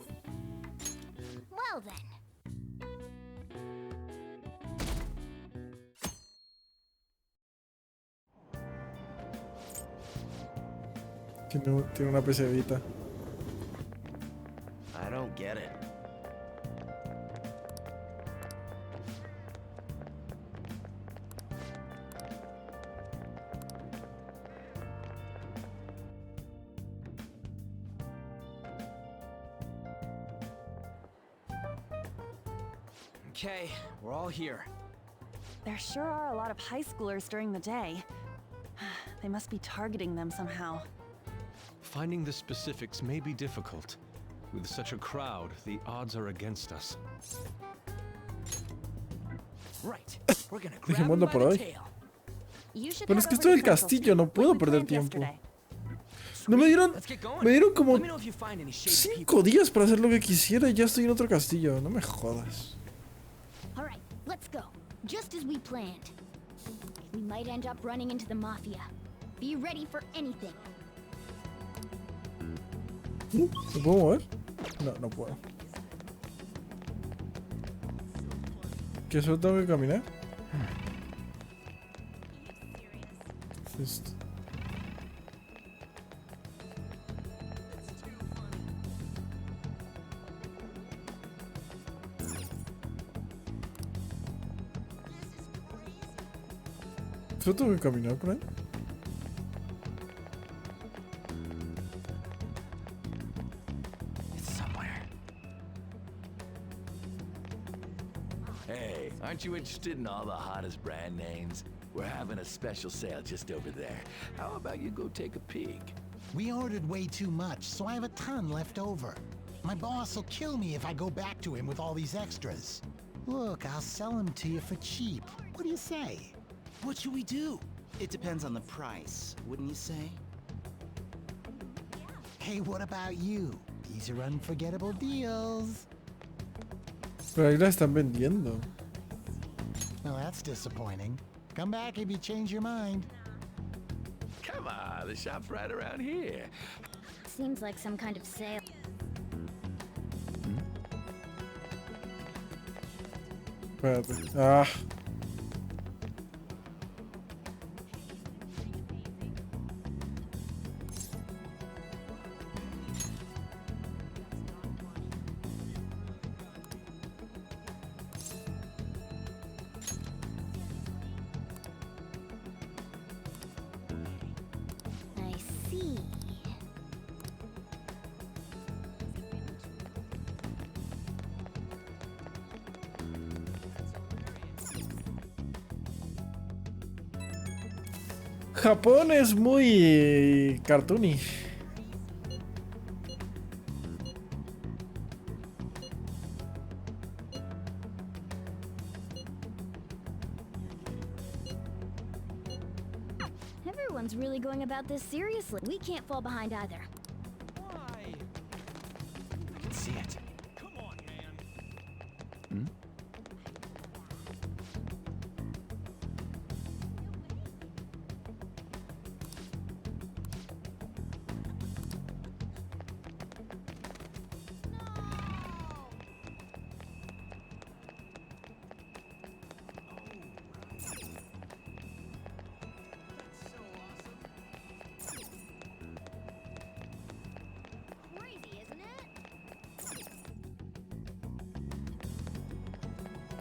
Well then. Tiene una PC Vita. I don't get it. Okay, we're all here. There sure are a lot of high schoolers during the day. They must be targeting them somehow. Finding the specifics may be difficult. With such a crowd, the odds are against us. Right. We're gonna grab Dejémoslo him by por the hoy. tail. Pero es que esto del castillo, no puedo perder tiempo. No me dieron como 5 días para hacer lo que quisiera y ya estoy en otro castillo. No me jodas. All right, let's go. Just as we planned. We might end up running into the mafia. Be ready for anything. ¿Me puedo mover? No, no puedo. ¿Qué solo tengo que caminar? ¿Qué es esto? ¿Solo tengo que caminar por ahí? It's somewhere. Hey, aren't you interested in all the hottest brand names? We're having a special sale just over there. How about you go take a peek? We ordered way too much, so I have a ton left over. My boss will kill me if I go back to him with all these extras. Look, I'll sell them to you for cheap. What do you say? What should we do? It depends on the price, wouldn't you say? Hey, what about you? These are unforgettable deals. Pero ahí la están vendiendo. Well, that's disappointing. Come back if you change your mind. Come on, the shop's right around here. Seems like some kind of sale. Espérate. Ah. I see. Japón es muy cartoony. Everyone's really going about this seriously. We can't fall behind either. Why? I can see it. Come on, man.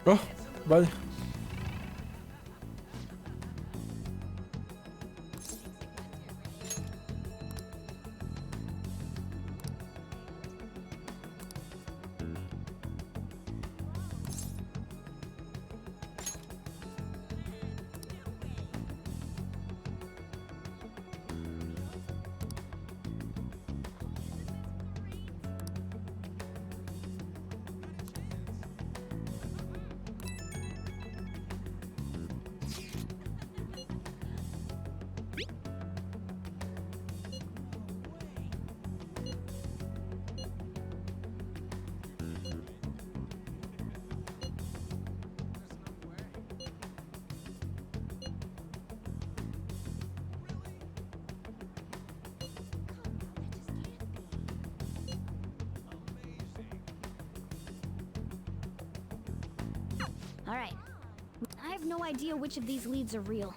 Oh, vaya. All right. I have no idea which of these leads are real.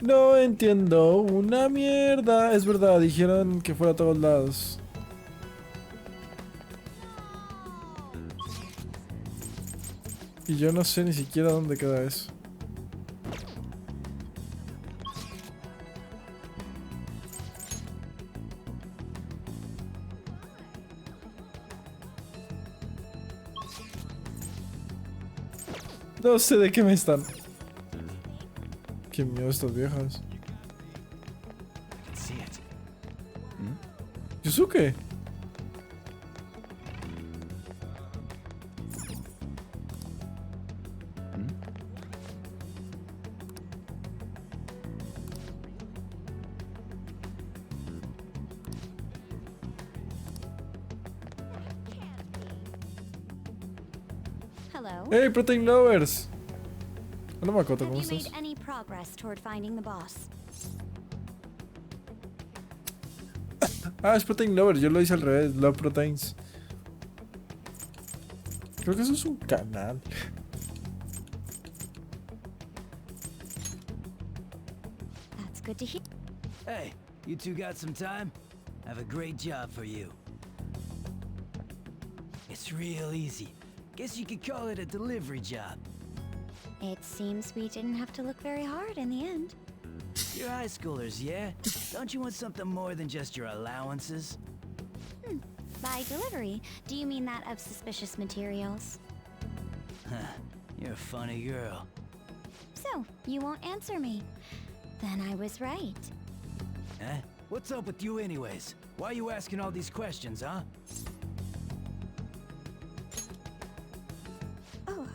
No entiendo una mierda. Es verdad, dijeron que fuera a todos lados. Y yo no sé ni siquiera dónde queda eso. No sé de qué me están. Qué miedo estas viejas. ¿Yusuke? Hello. Hey, Protein Lovers. Hola Makoto, ¿cómo Have you estás? made any progress toward finding the boss? Ah, es Protein Lovers, yo lo hice al revés, Love Proteins. Creo que eso es un canal. That's good to hear. Hey, you two got some time? I have a great job for you. It's real easy. Guess you could call it a delivery job. It seems we didn't have to look very hard in the end. You're high schoolers, yeah? Don't you want something more than just your allowances? By delivery, do you mean that of suspicious materials? Huh, you're a funny girl. So, you won't answer me. Then I was right. Huh? What's up with you anyways? Why are you asking all these questions, huh? Oh,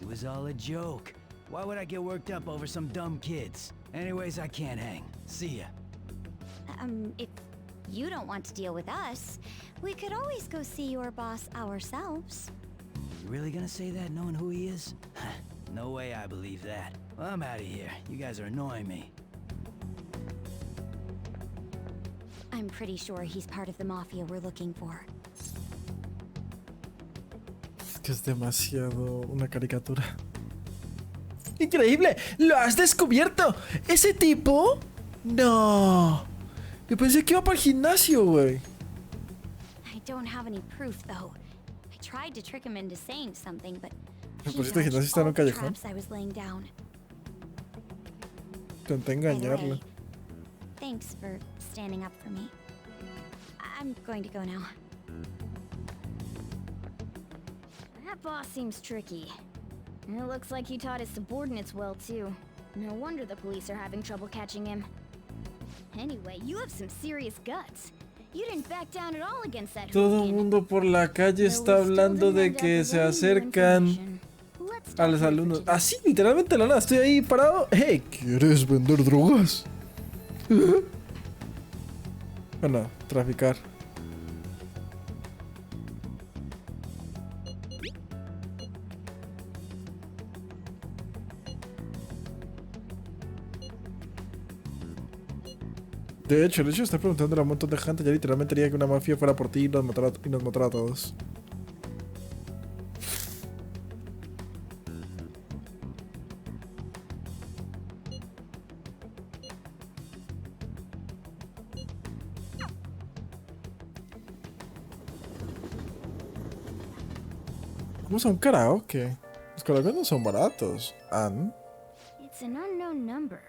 It was all a joke. Why would I get worked up over some dumb kids? Anyways, I can't hang. See ya. if you don't want to deal with us, we could always go see your boss ourselves. You really gonna say that knowing who he is? No way I believe that. Well, I'm out of here. You guys are annoying me. I'm pretty sure he's part of the mafia we're looking for. Es que es demasiado una caricatura. ¡Increíble! ¡Lo has descubierto! ¿Ese tipo? ¡No! Yo pensé que iba para el gimnasio, güey. I don't have any proof, though. I tried to trick him into saying something, but ¿Me he pusiste gimnasio dodged está en all un the callejón? traps I was laying down. Intenté By the engañarlo. way, thanks for standing up for me. I'm going to go now. That boss seems tricky. And it looks like he taught his subordinates well, too. No wonder the police are having trouble catching him. Anyway, you have some serious guts. You didn't back down at all against that Todo el mundo por la calle está hablando de que se acercan a los alumnos. Así, literalmente la nada. Estoy ahí parado. Hey, ¿quieres vender drogas? Bueno, traficar. De hecho, el hecho de estar preguntando a un montón de gente ya literalmente haría que una mafia fuera por ti y nos matara a todos. Vamos a un karaoke. Los karaoke no son baratos. Ann. It's an unknown number.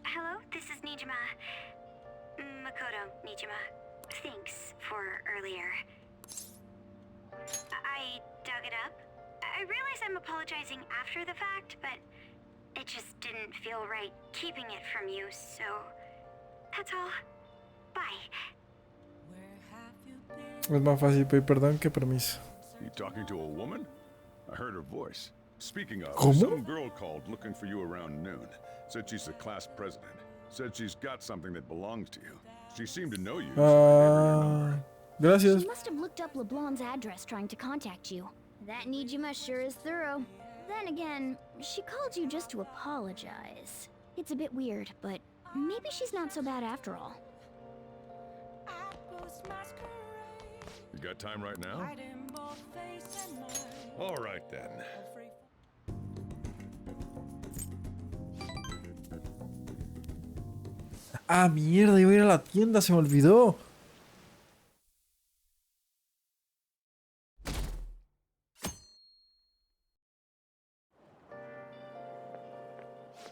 Hello, this is Nijima. Makoto, Nijima. Thanks for earlier. I dug it up. I realize I'm apologizing after the fact, but it just didn't feel right keeping it from you, so that's all. Bye. Es más fácil pedir perdón que permiso. You talking to a woman? I heard her voice. Speaking of, ¿Cómo? some girl called looking for you around noon. Said she's the class president. Said she's got something that belongs to you. She seemed to know you. Gracias. She must have looked up LeBlanc's address trying to contact you. That Nijima sure is thorough. Then again, she called you just to apologize. It's a bit weird, but maybe she's not so bad after all. You got time right now? All right then. Ah, mierda, iba a ir a la tienda, se me olvidó.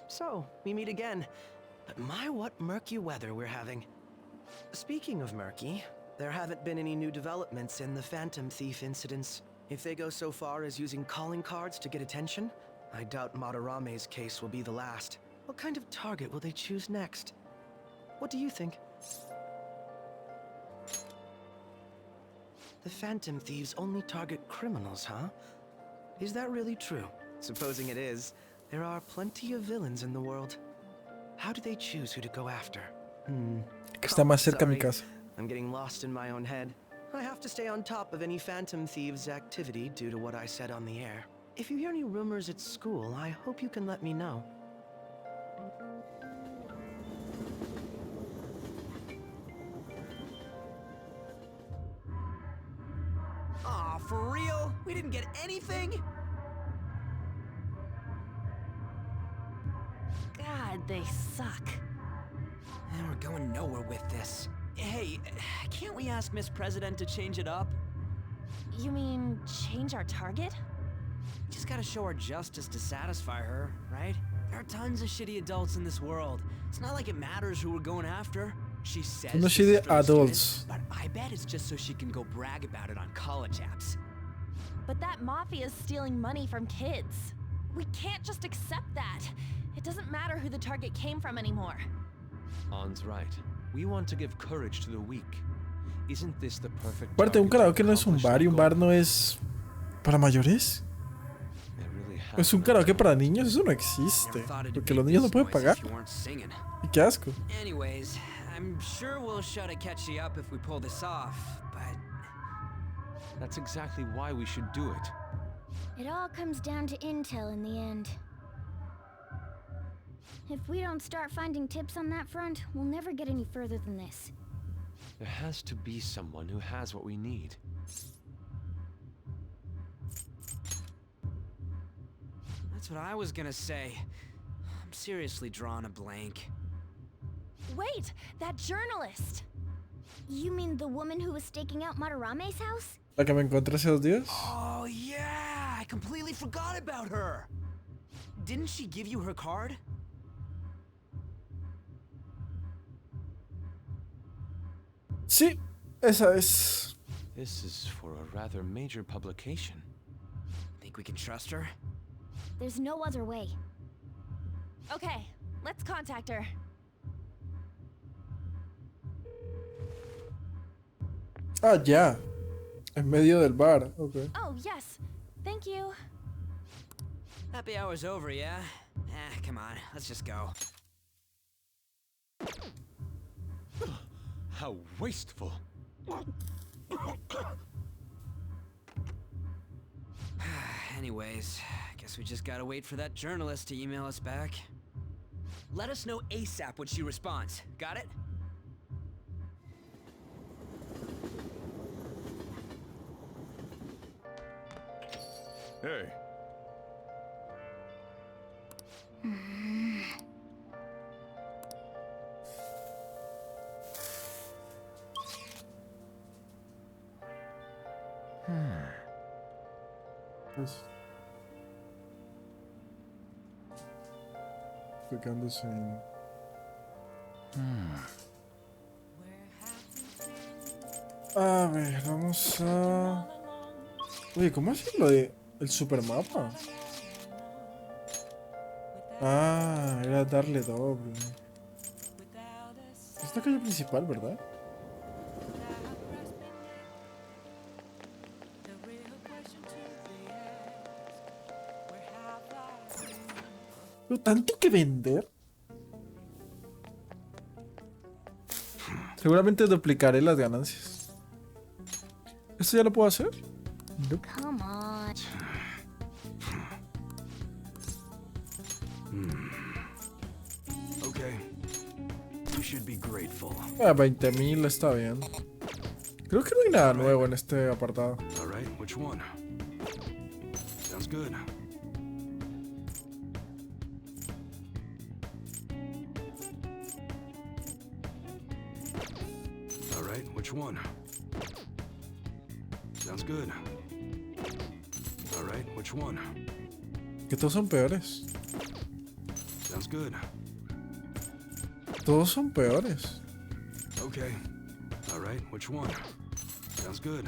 So, we meet again. But my, what murky weather we're having. Speaking of murky, there haven't been any new developments in the Phantom Thief incidents. If they go so far as using calling cards to get attention, I doubt Madarame's case will be the last. What kind of target will they choose next? What do you think? The Phantom Thieves only target criminals, huh? Is that really true? Supposing it is, there are plenty of villains in the world. How do they choose who to go after? Que está más cerca a mi casa. I'm getting lost in my own head. I have to stay on top of any Phantom Thieves activity due to what I said on the air. If you hear any rumors at school, I hope you can let me know. Aw, for real? We didn't get anything? God, they suck. And we're going nowhere with this. Hey, can't we ask Miss President to change it up? You mean change our target? Just gotta show her justice to satisfy her, right? There are tons of shitty adults in this world. It's not like it matters who we're going after. She says Son this shitty is for the adults. students, but I bet it's just so she can go brag about it on college apps. But that mafia's stealing money from kids. We can't just accept that. It doesn't matter who the target came from anymore. On's right. We want to give courage to the weak. Isn't this the perfect Aparte, un target karaoke to no es un accomplish bar y our un bar goal? no es para mayores. Es un karaoke para niños, eso no existe. Porque los niños no pueden pagar. Y qué asco. Anyways, I'm sure we'll shut a catchy up if we pull this off, but That's exactly why we should do it. It all comes down to intel in the end. If we don't start finding tips on that front, we'll never get any further than this. There has to be someone who has what we need. that's what I was gonna say. I'm seriously drawing a blank. Wait, that journalist! You mean the woman who was staking out Madarame's house? La que me encontré hace 2 días. Oh yeah, I completely forgot about her. Didn't she give you her card? Sí, esa es. This is for a rather major publication. Think we can trust her? There's no other way. Okay, let's contact her. Ah, ya. En medio del bar. Okay. Oh, yes. Thank you. Happy hour's over, yeah? Come on, let's just go. How wasteful. Anyways, guess we just gotta wait for that journalist to email us back. Let us know ASAP when she responds. Got it? Hey. Pues, estoy quedando sin... A ver, vamos a... Oye, ¿cómo es lo de el supermapa? Ah, era darle doble. Es la calle principal, ¿verdad? Pero tanto que vender. Seguramente duplicaré las ganancias. ¿Esto ya lo puedo hacer? Nope. Come on. Okay. You should be grateful. 20.000 está bien. Creo que no hay nada nuevo en este apartado. All right, which one? Sounds good. All right, which one? Sounds good. All right, which one? Que todos son peores. Sounds good. Todos son peores. Okay. All right, which one? Sounds good.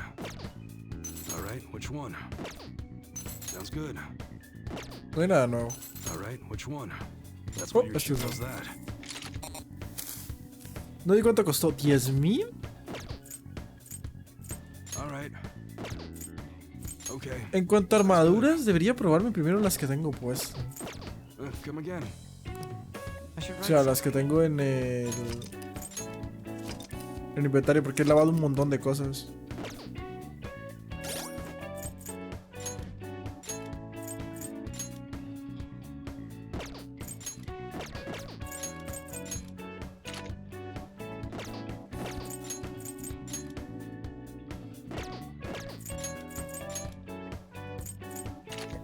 All right, which one? Sounds good. No hay nada nuevo. All right, which one? That's Oh, what your este shit no. does that. No di cuánto costó. ¿10.000? All right. Okay. En cuanto a armaduras, debería probarme primero las que tengo puestas. Come again. O sea, las que tengo en el inventario, porque he lavado un montón de cosas.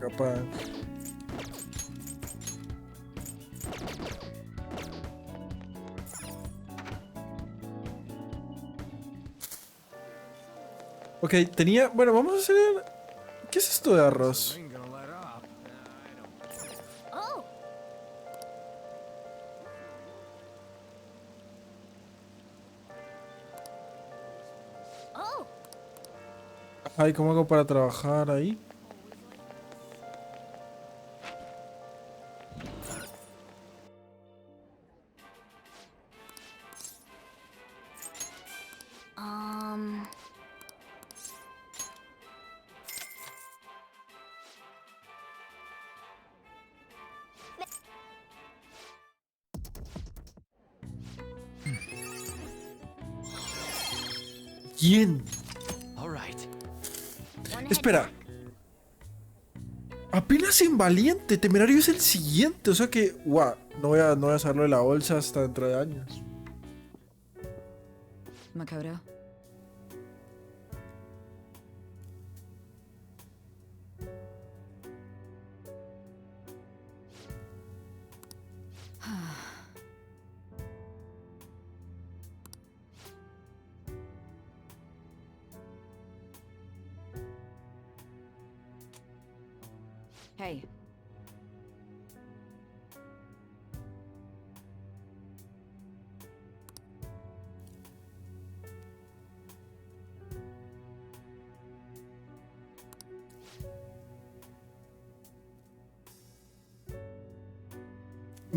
Capaz. Ok, tenía... Bueno, vamos a hacer... ¿Qué es esto de arroz? Oh. Oh. Ay, ¿cómo hago para trabajar ahí? ¿Quién? All right. Espera. Apenas en Valiente, Temerario es el siguiente. O sea que, guau, no voy a hacerlo de la bolsa hasta dentro de años. Makoto. Hey.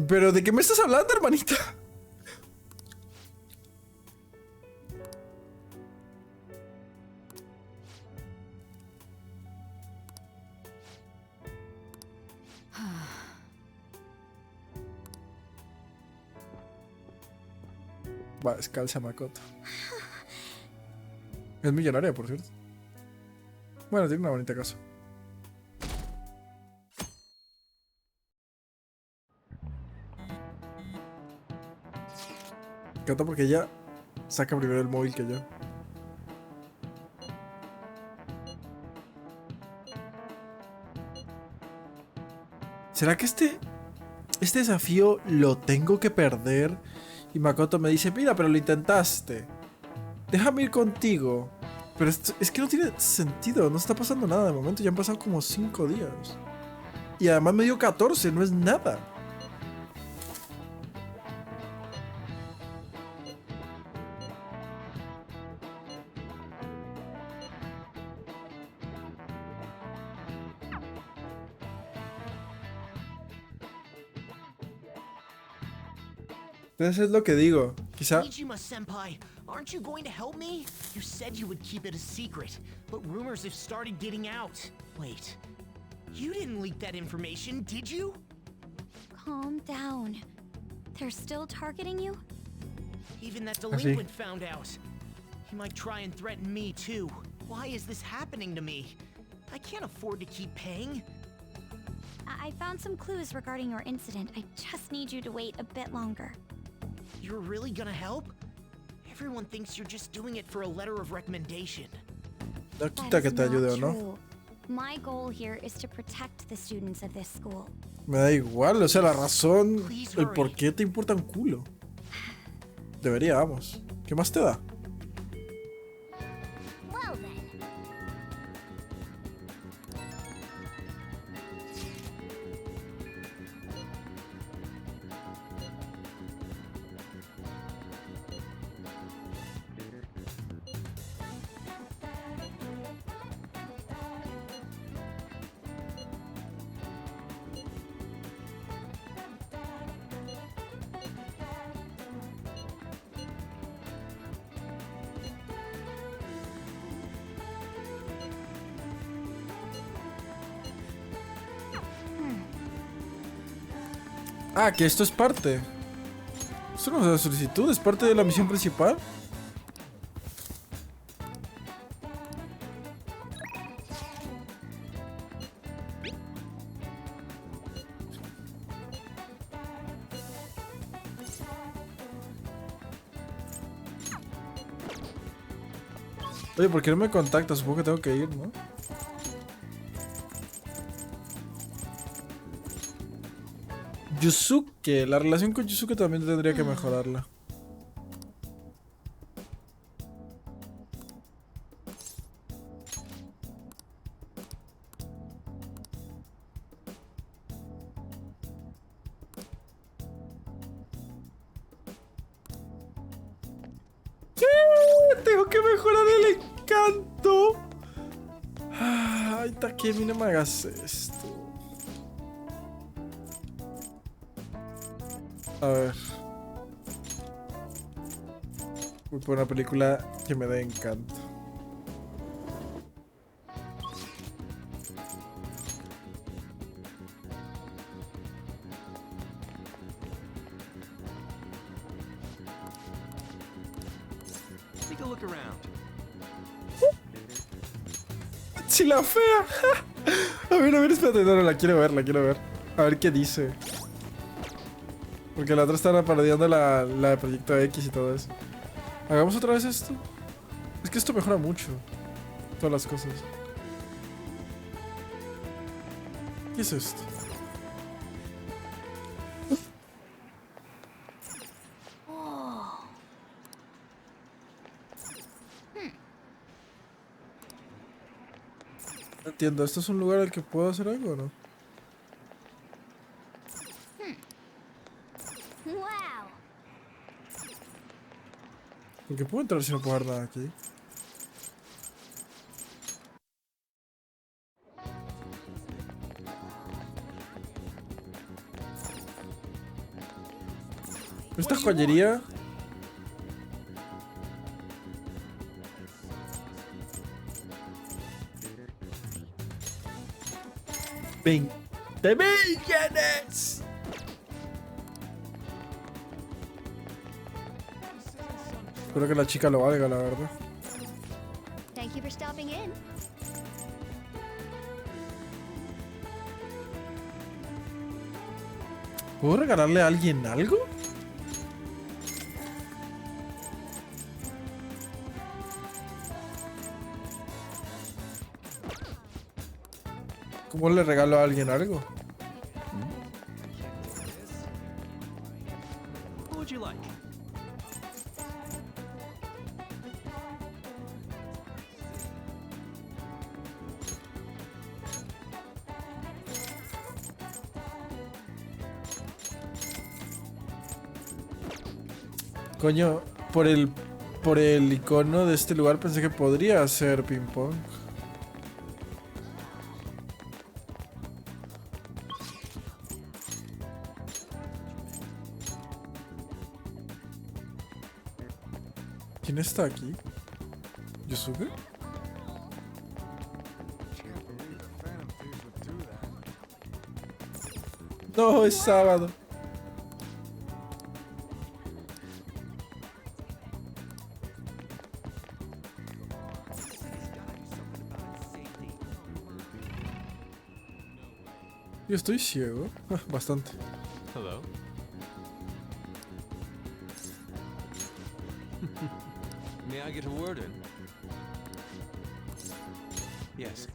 ¿Pero de qué me estás hablando, hermanita? Va, descalza Makoto. Es millonaria, por cierto. Bueno, tiene una bonita casa. Me encanta porque ella saca primero el móvil que yo. ¿Será que este desafío lo tengo que perder? Y Makoto me dice, mira, pero lo intentaste. Déjame ir contigo. Pero es que no tiene sentido, no está pasando nada de momento, ya han pasado como 5 días. Y además me dio 14, no es nada. Entonces es lo que digo, quizá... Ichima-senpai, aren't you going to help me? You said you would keep it a secret, but rumors have started getting out. Wait, you didn't leak that information, did you? Calm down. They're still targeting you? Even that delinquent found out. He might try and threaten me too. Why is this happening to me? I can't afford to keep paying. I found some clues regarding your incident. I just need you to wait a bit longer. You're really gonna help? Everyone thinks you're just doing it for a letter of recommendation. No quita que te ayude o no. True. My goal here is to protect the students of this school. Me da igual, o sea, la razón, el por qué te importa un culo. Debería, vamos. ¿Qué más te da? Well then. Ah, que esto es parte. Esto no es una solicitud, es parte de la misión principal. Oye, ¿por qué no me contactas? Supongo que tengo que ir, ¿no? Yusuke, la relación con Yusuke también tendría que mejorarla. ¿Qué? Tengo que mejorar el encanto. Ay, Takemi, no me hagas esto. A ver. Voy por una película que me dé encanto. Take a look around. ¡Sí, la fea! A ver, espérate, no, la quiero ver, la quiero ver. A ver qué dice. Porque la otra está parodiando la de Proyecto X y todo eso. Hagamos otra vez esto. Es que esto mejora mucho. Todas las cosas. ¿Qué es esto? Oh. No entiendo, ¿esto es un lugar al que puedo hacer algo o no? Wow. Porque puedo entrar si no puedo hacer nada aquí. Esta joyería. ¡20 millones! Espero que la chica lo valga, la verdad. Thank you for stopping in. ¿Puedo regalarle a alguien algo? ¿Cómo le regalo a alguien algo? What would you like? Coño, por el icono de este lugar pensé que podría ser ping pong. ¿Quién está aquí? ¿Yosuke? No, es sábado. Yo estoy ciego. Bastante. Hello. May I get a word in? Yes.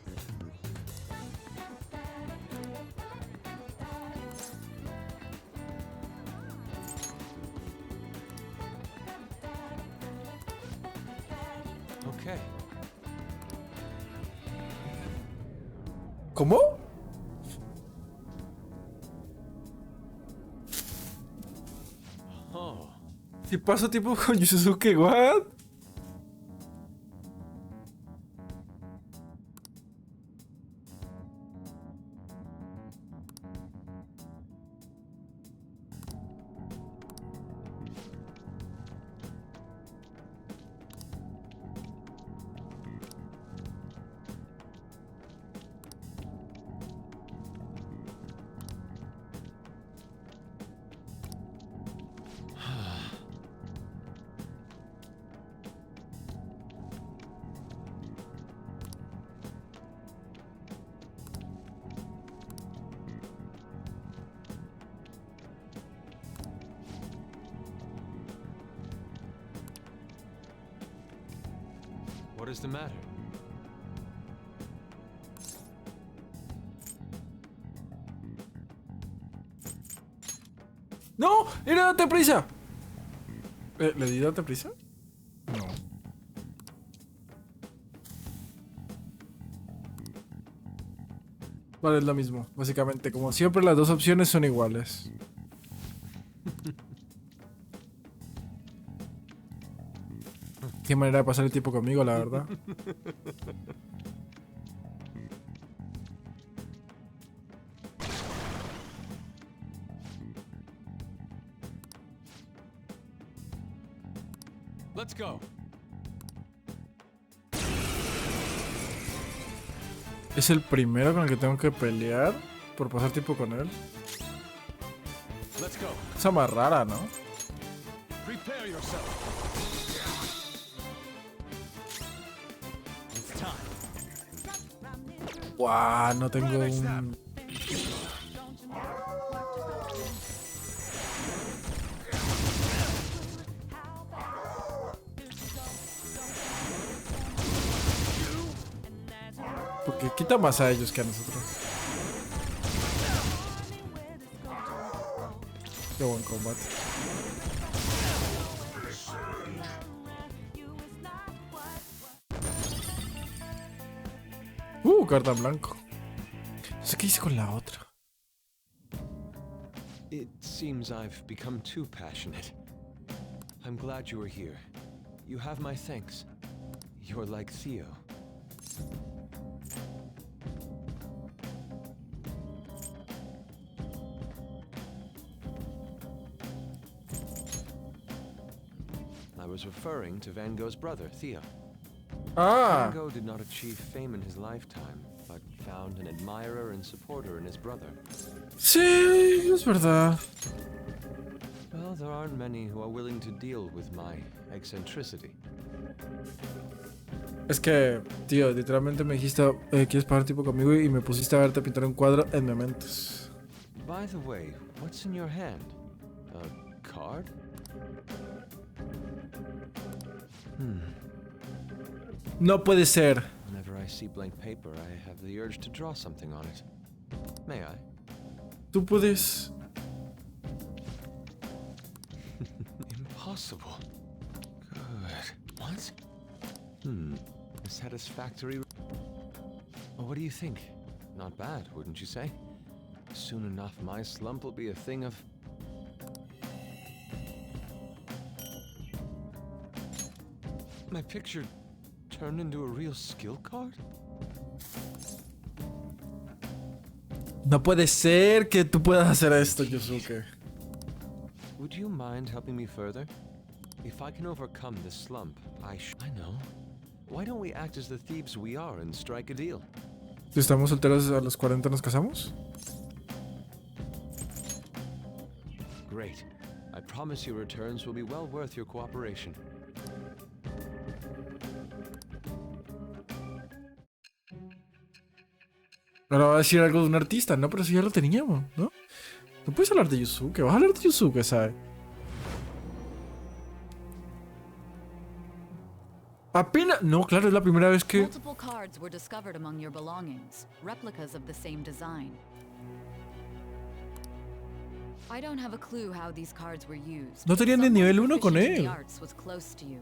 Okay. ¿Cómo? Oh. Si paso tiempo con Yusuke, what? What is the matter? ¡No! ¡Era date prisa! ¿Le di date prisa? No. Vale, es lo mismo, básicamente. Como siempre, las dos opciones son iguales. Qué manera de pasar el tiempo conmigo, la verdad. Let's go. Es el primero con el que tengo que pelear por pasar tiempo con él. Let's go. Esa más rara, ¿no? Prepare yourself. It's time. Guau, no tengo un... Porque quita más a ellos que a nosotros. Qué buen combate. Carta en blanco. No sé qué hice con la otra. It seems I've become too passionate. I'm glad you were here. You have my thanks. You're like Theo. I was referring to Van Gogh's brother, Theo. Ah. Van Gogh did not achieve fame in his lifetime, but found an admirer and supporter in his brother. Sí, es verdad. Well, there aren't many who are willing to deal with my eccentricity. Es que, tío, literalmente me dijiste, ¿quieres pasar tiempo conmigo? Y me pusiste a verte pintar un cuadro en Mementos. By the way, what's in your hand? A card? No puede ser. Whenever I see blank paper, I have the urge to draw something on it. May I? Tú puedes... Impossible. Good. What? A satisfactory... Well, what do you think? Not bad, wouldn't you say? Soon enough, my slump will be a thing of... My picture turned into a real skill card? No puede ser que tú puedas hacer esto, Yusuke. Would you mind helping me further? If I can overcome this slump, I know. Why don't we act as the thieves we are and strike a deal? Si estamos solteros a los 40 nos casamos. Great. I promise your returns will be well worth your cooperation. Ahora va a decir algo de un artista, no, pero eso ya lo teníamos, ¿no? No puedes hablar de Yusuke, vas a hablar de Yusuke, ¿sabes? Apenas... No, claro, es la primera vez que... Multiple cards were discovered among your belongings, replicas of the same design. I don't have a clue how these cards were used. No tenían ni nivel 1 con Someone él. proficient in the arts was close to you.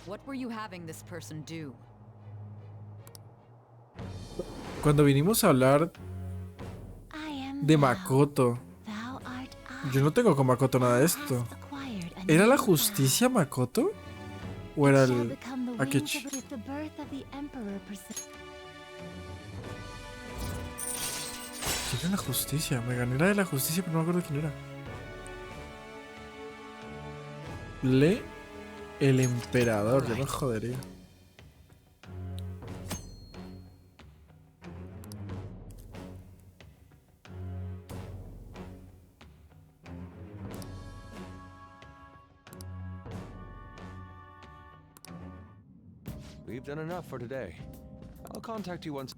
What were you having this person do? Cuando vinimos a hablar de Makoto, yo no tengo con Makoto nada de esto. ¿Era la justicia Makoto? ¿O era el Akechi? ¿Quién era la justicia? Me gané la de la justicia, pero no me acuerdo quién era. El emperador, yo me jodería. We've done enough for today. I'll contact you once.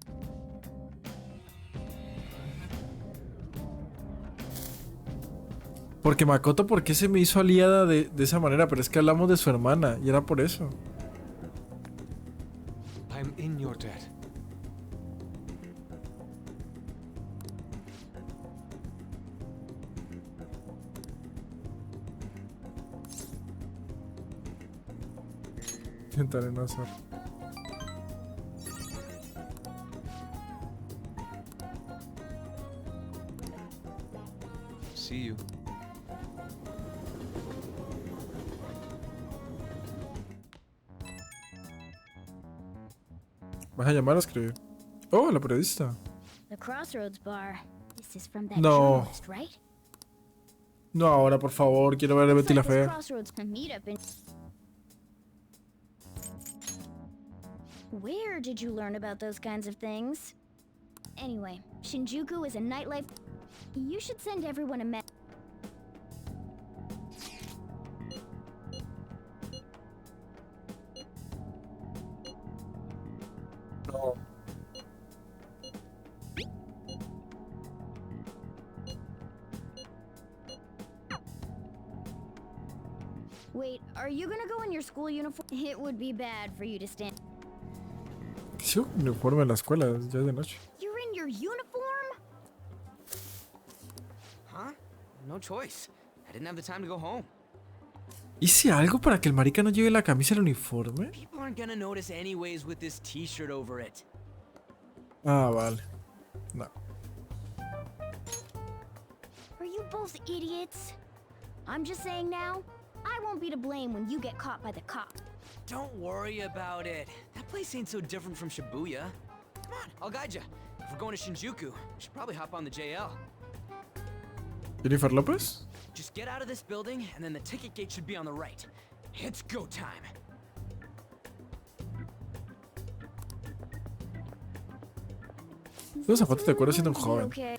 Porque Makoto, ¿por qué se me hizo aliada de esa manera? Pero es que hablamos de su hermana y era por eso. I'm in your debt. Intentaré no hacer. See you. ¿Vas a llamar o escribir? Oh, la periodista. The Crossroads Bar. This is from that No. journalist, right? No, ahora, por favor, quiero ver a Betty la Looks like this Fea. Crossroads meetup in... Where did you learn about those kinds of things? Anyway, Shinjuku is a nightlife... You should send everyone a message. No. Wait, are you gonna go in your school uniform? It would be bad for you to stand... Sí, uniforme en la escuela, ya es de noche. You're in your uniform? Huh? No choice. I didn't have the time to go home. ¿Hice algo para que el marica no lleve la camisa del uniforme? People aren't gonna notice anyways with this t-shirt over it. Ah, vale. No. Are you both idiots? I'm just saying now, I won't be to blame when you get caught by the cop. Don't worry about it. That place ain't so different from Shibuya. Come on, I'll guide you. If we're going to Shinjuku, we should probably hop on the JL. ¿Jennifer López? Just get out of this building, and then the ticket gate should be on the right. It's go time. Los zapatos te acuerdas siendo un joven. Okay.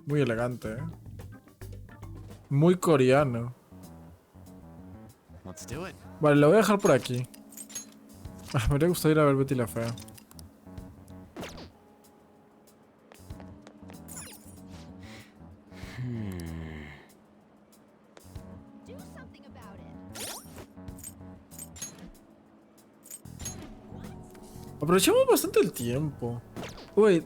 Muy elegante, ¿eh? Muy coreano. Let's do it. Vale, lo voy a dejar por aquí. Ah, me habría gustado ir a ver Betty la Fea. Aprovechamos bastante el tiempo. Uy.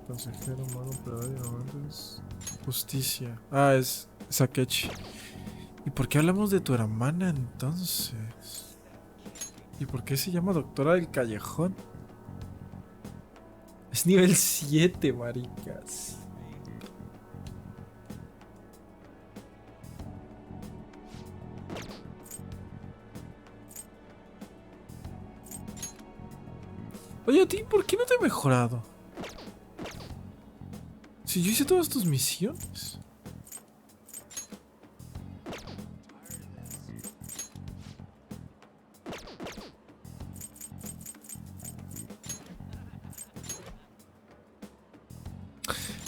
Consejero, mago, operador y amantes. Justicia. Ah, es Akechi. ¿Y por qué hablamos de tu hermana entonces? ¿Y por qué se llama Doctora del Callejón? Es nivel 7, maricas. Oye, a ti, ¿por qué no te he mejorado? Si yo hice todas tus misiones.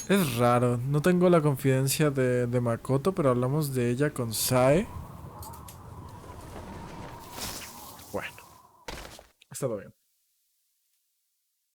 Es raro, no tengo la confidencia de Makoto, pero hablamos de ella con Sae. Bueno, ha estado bien.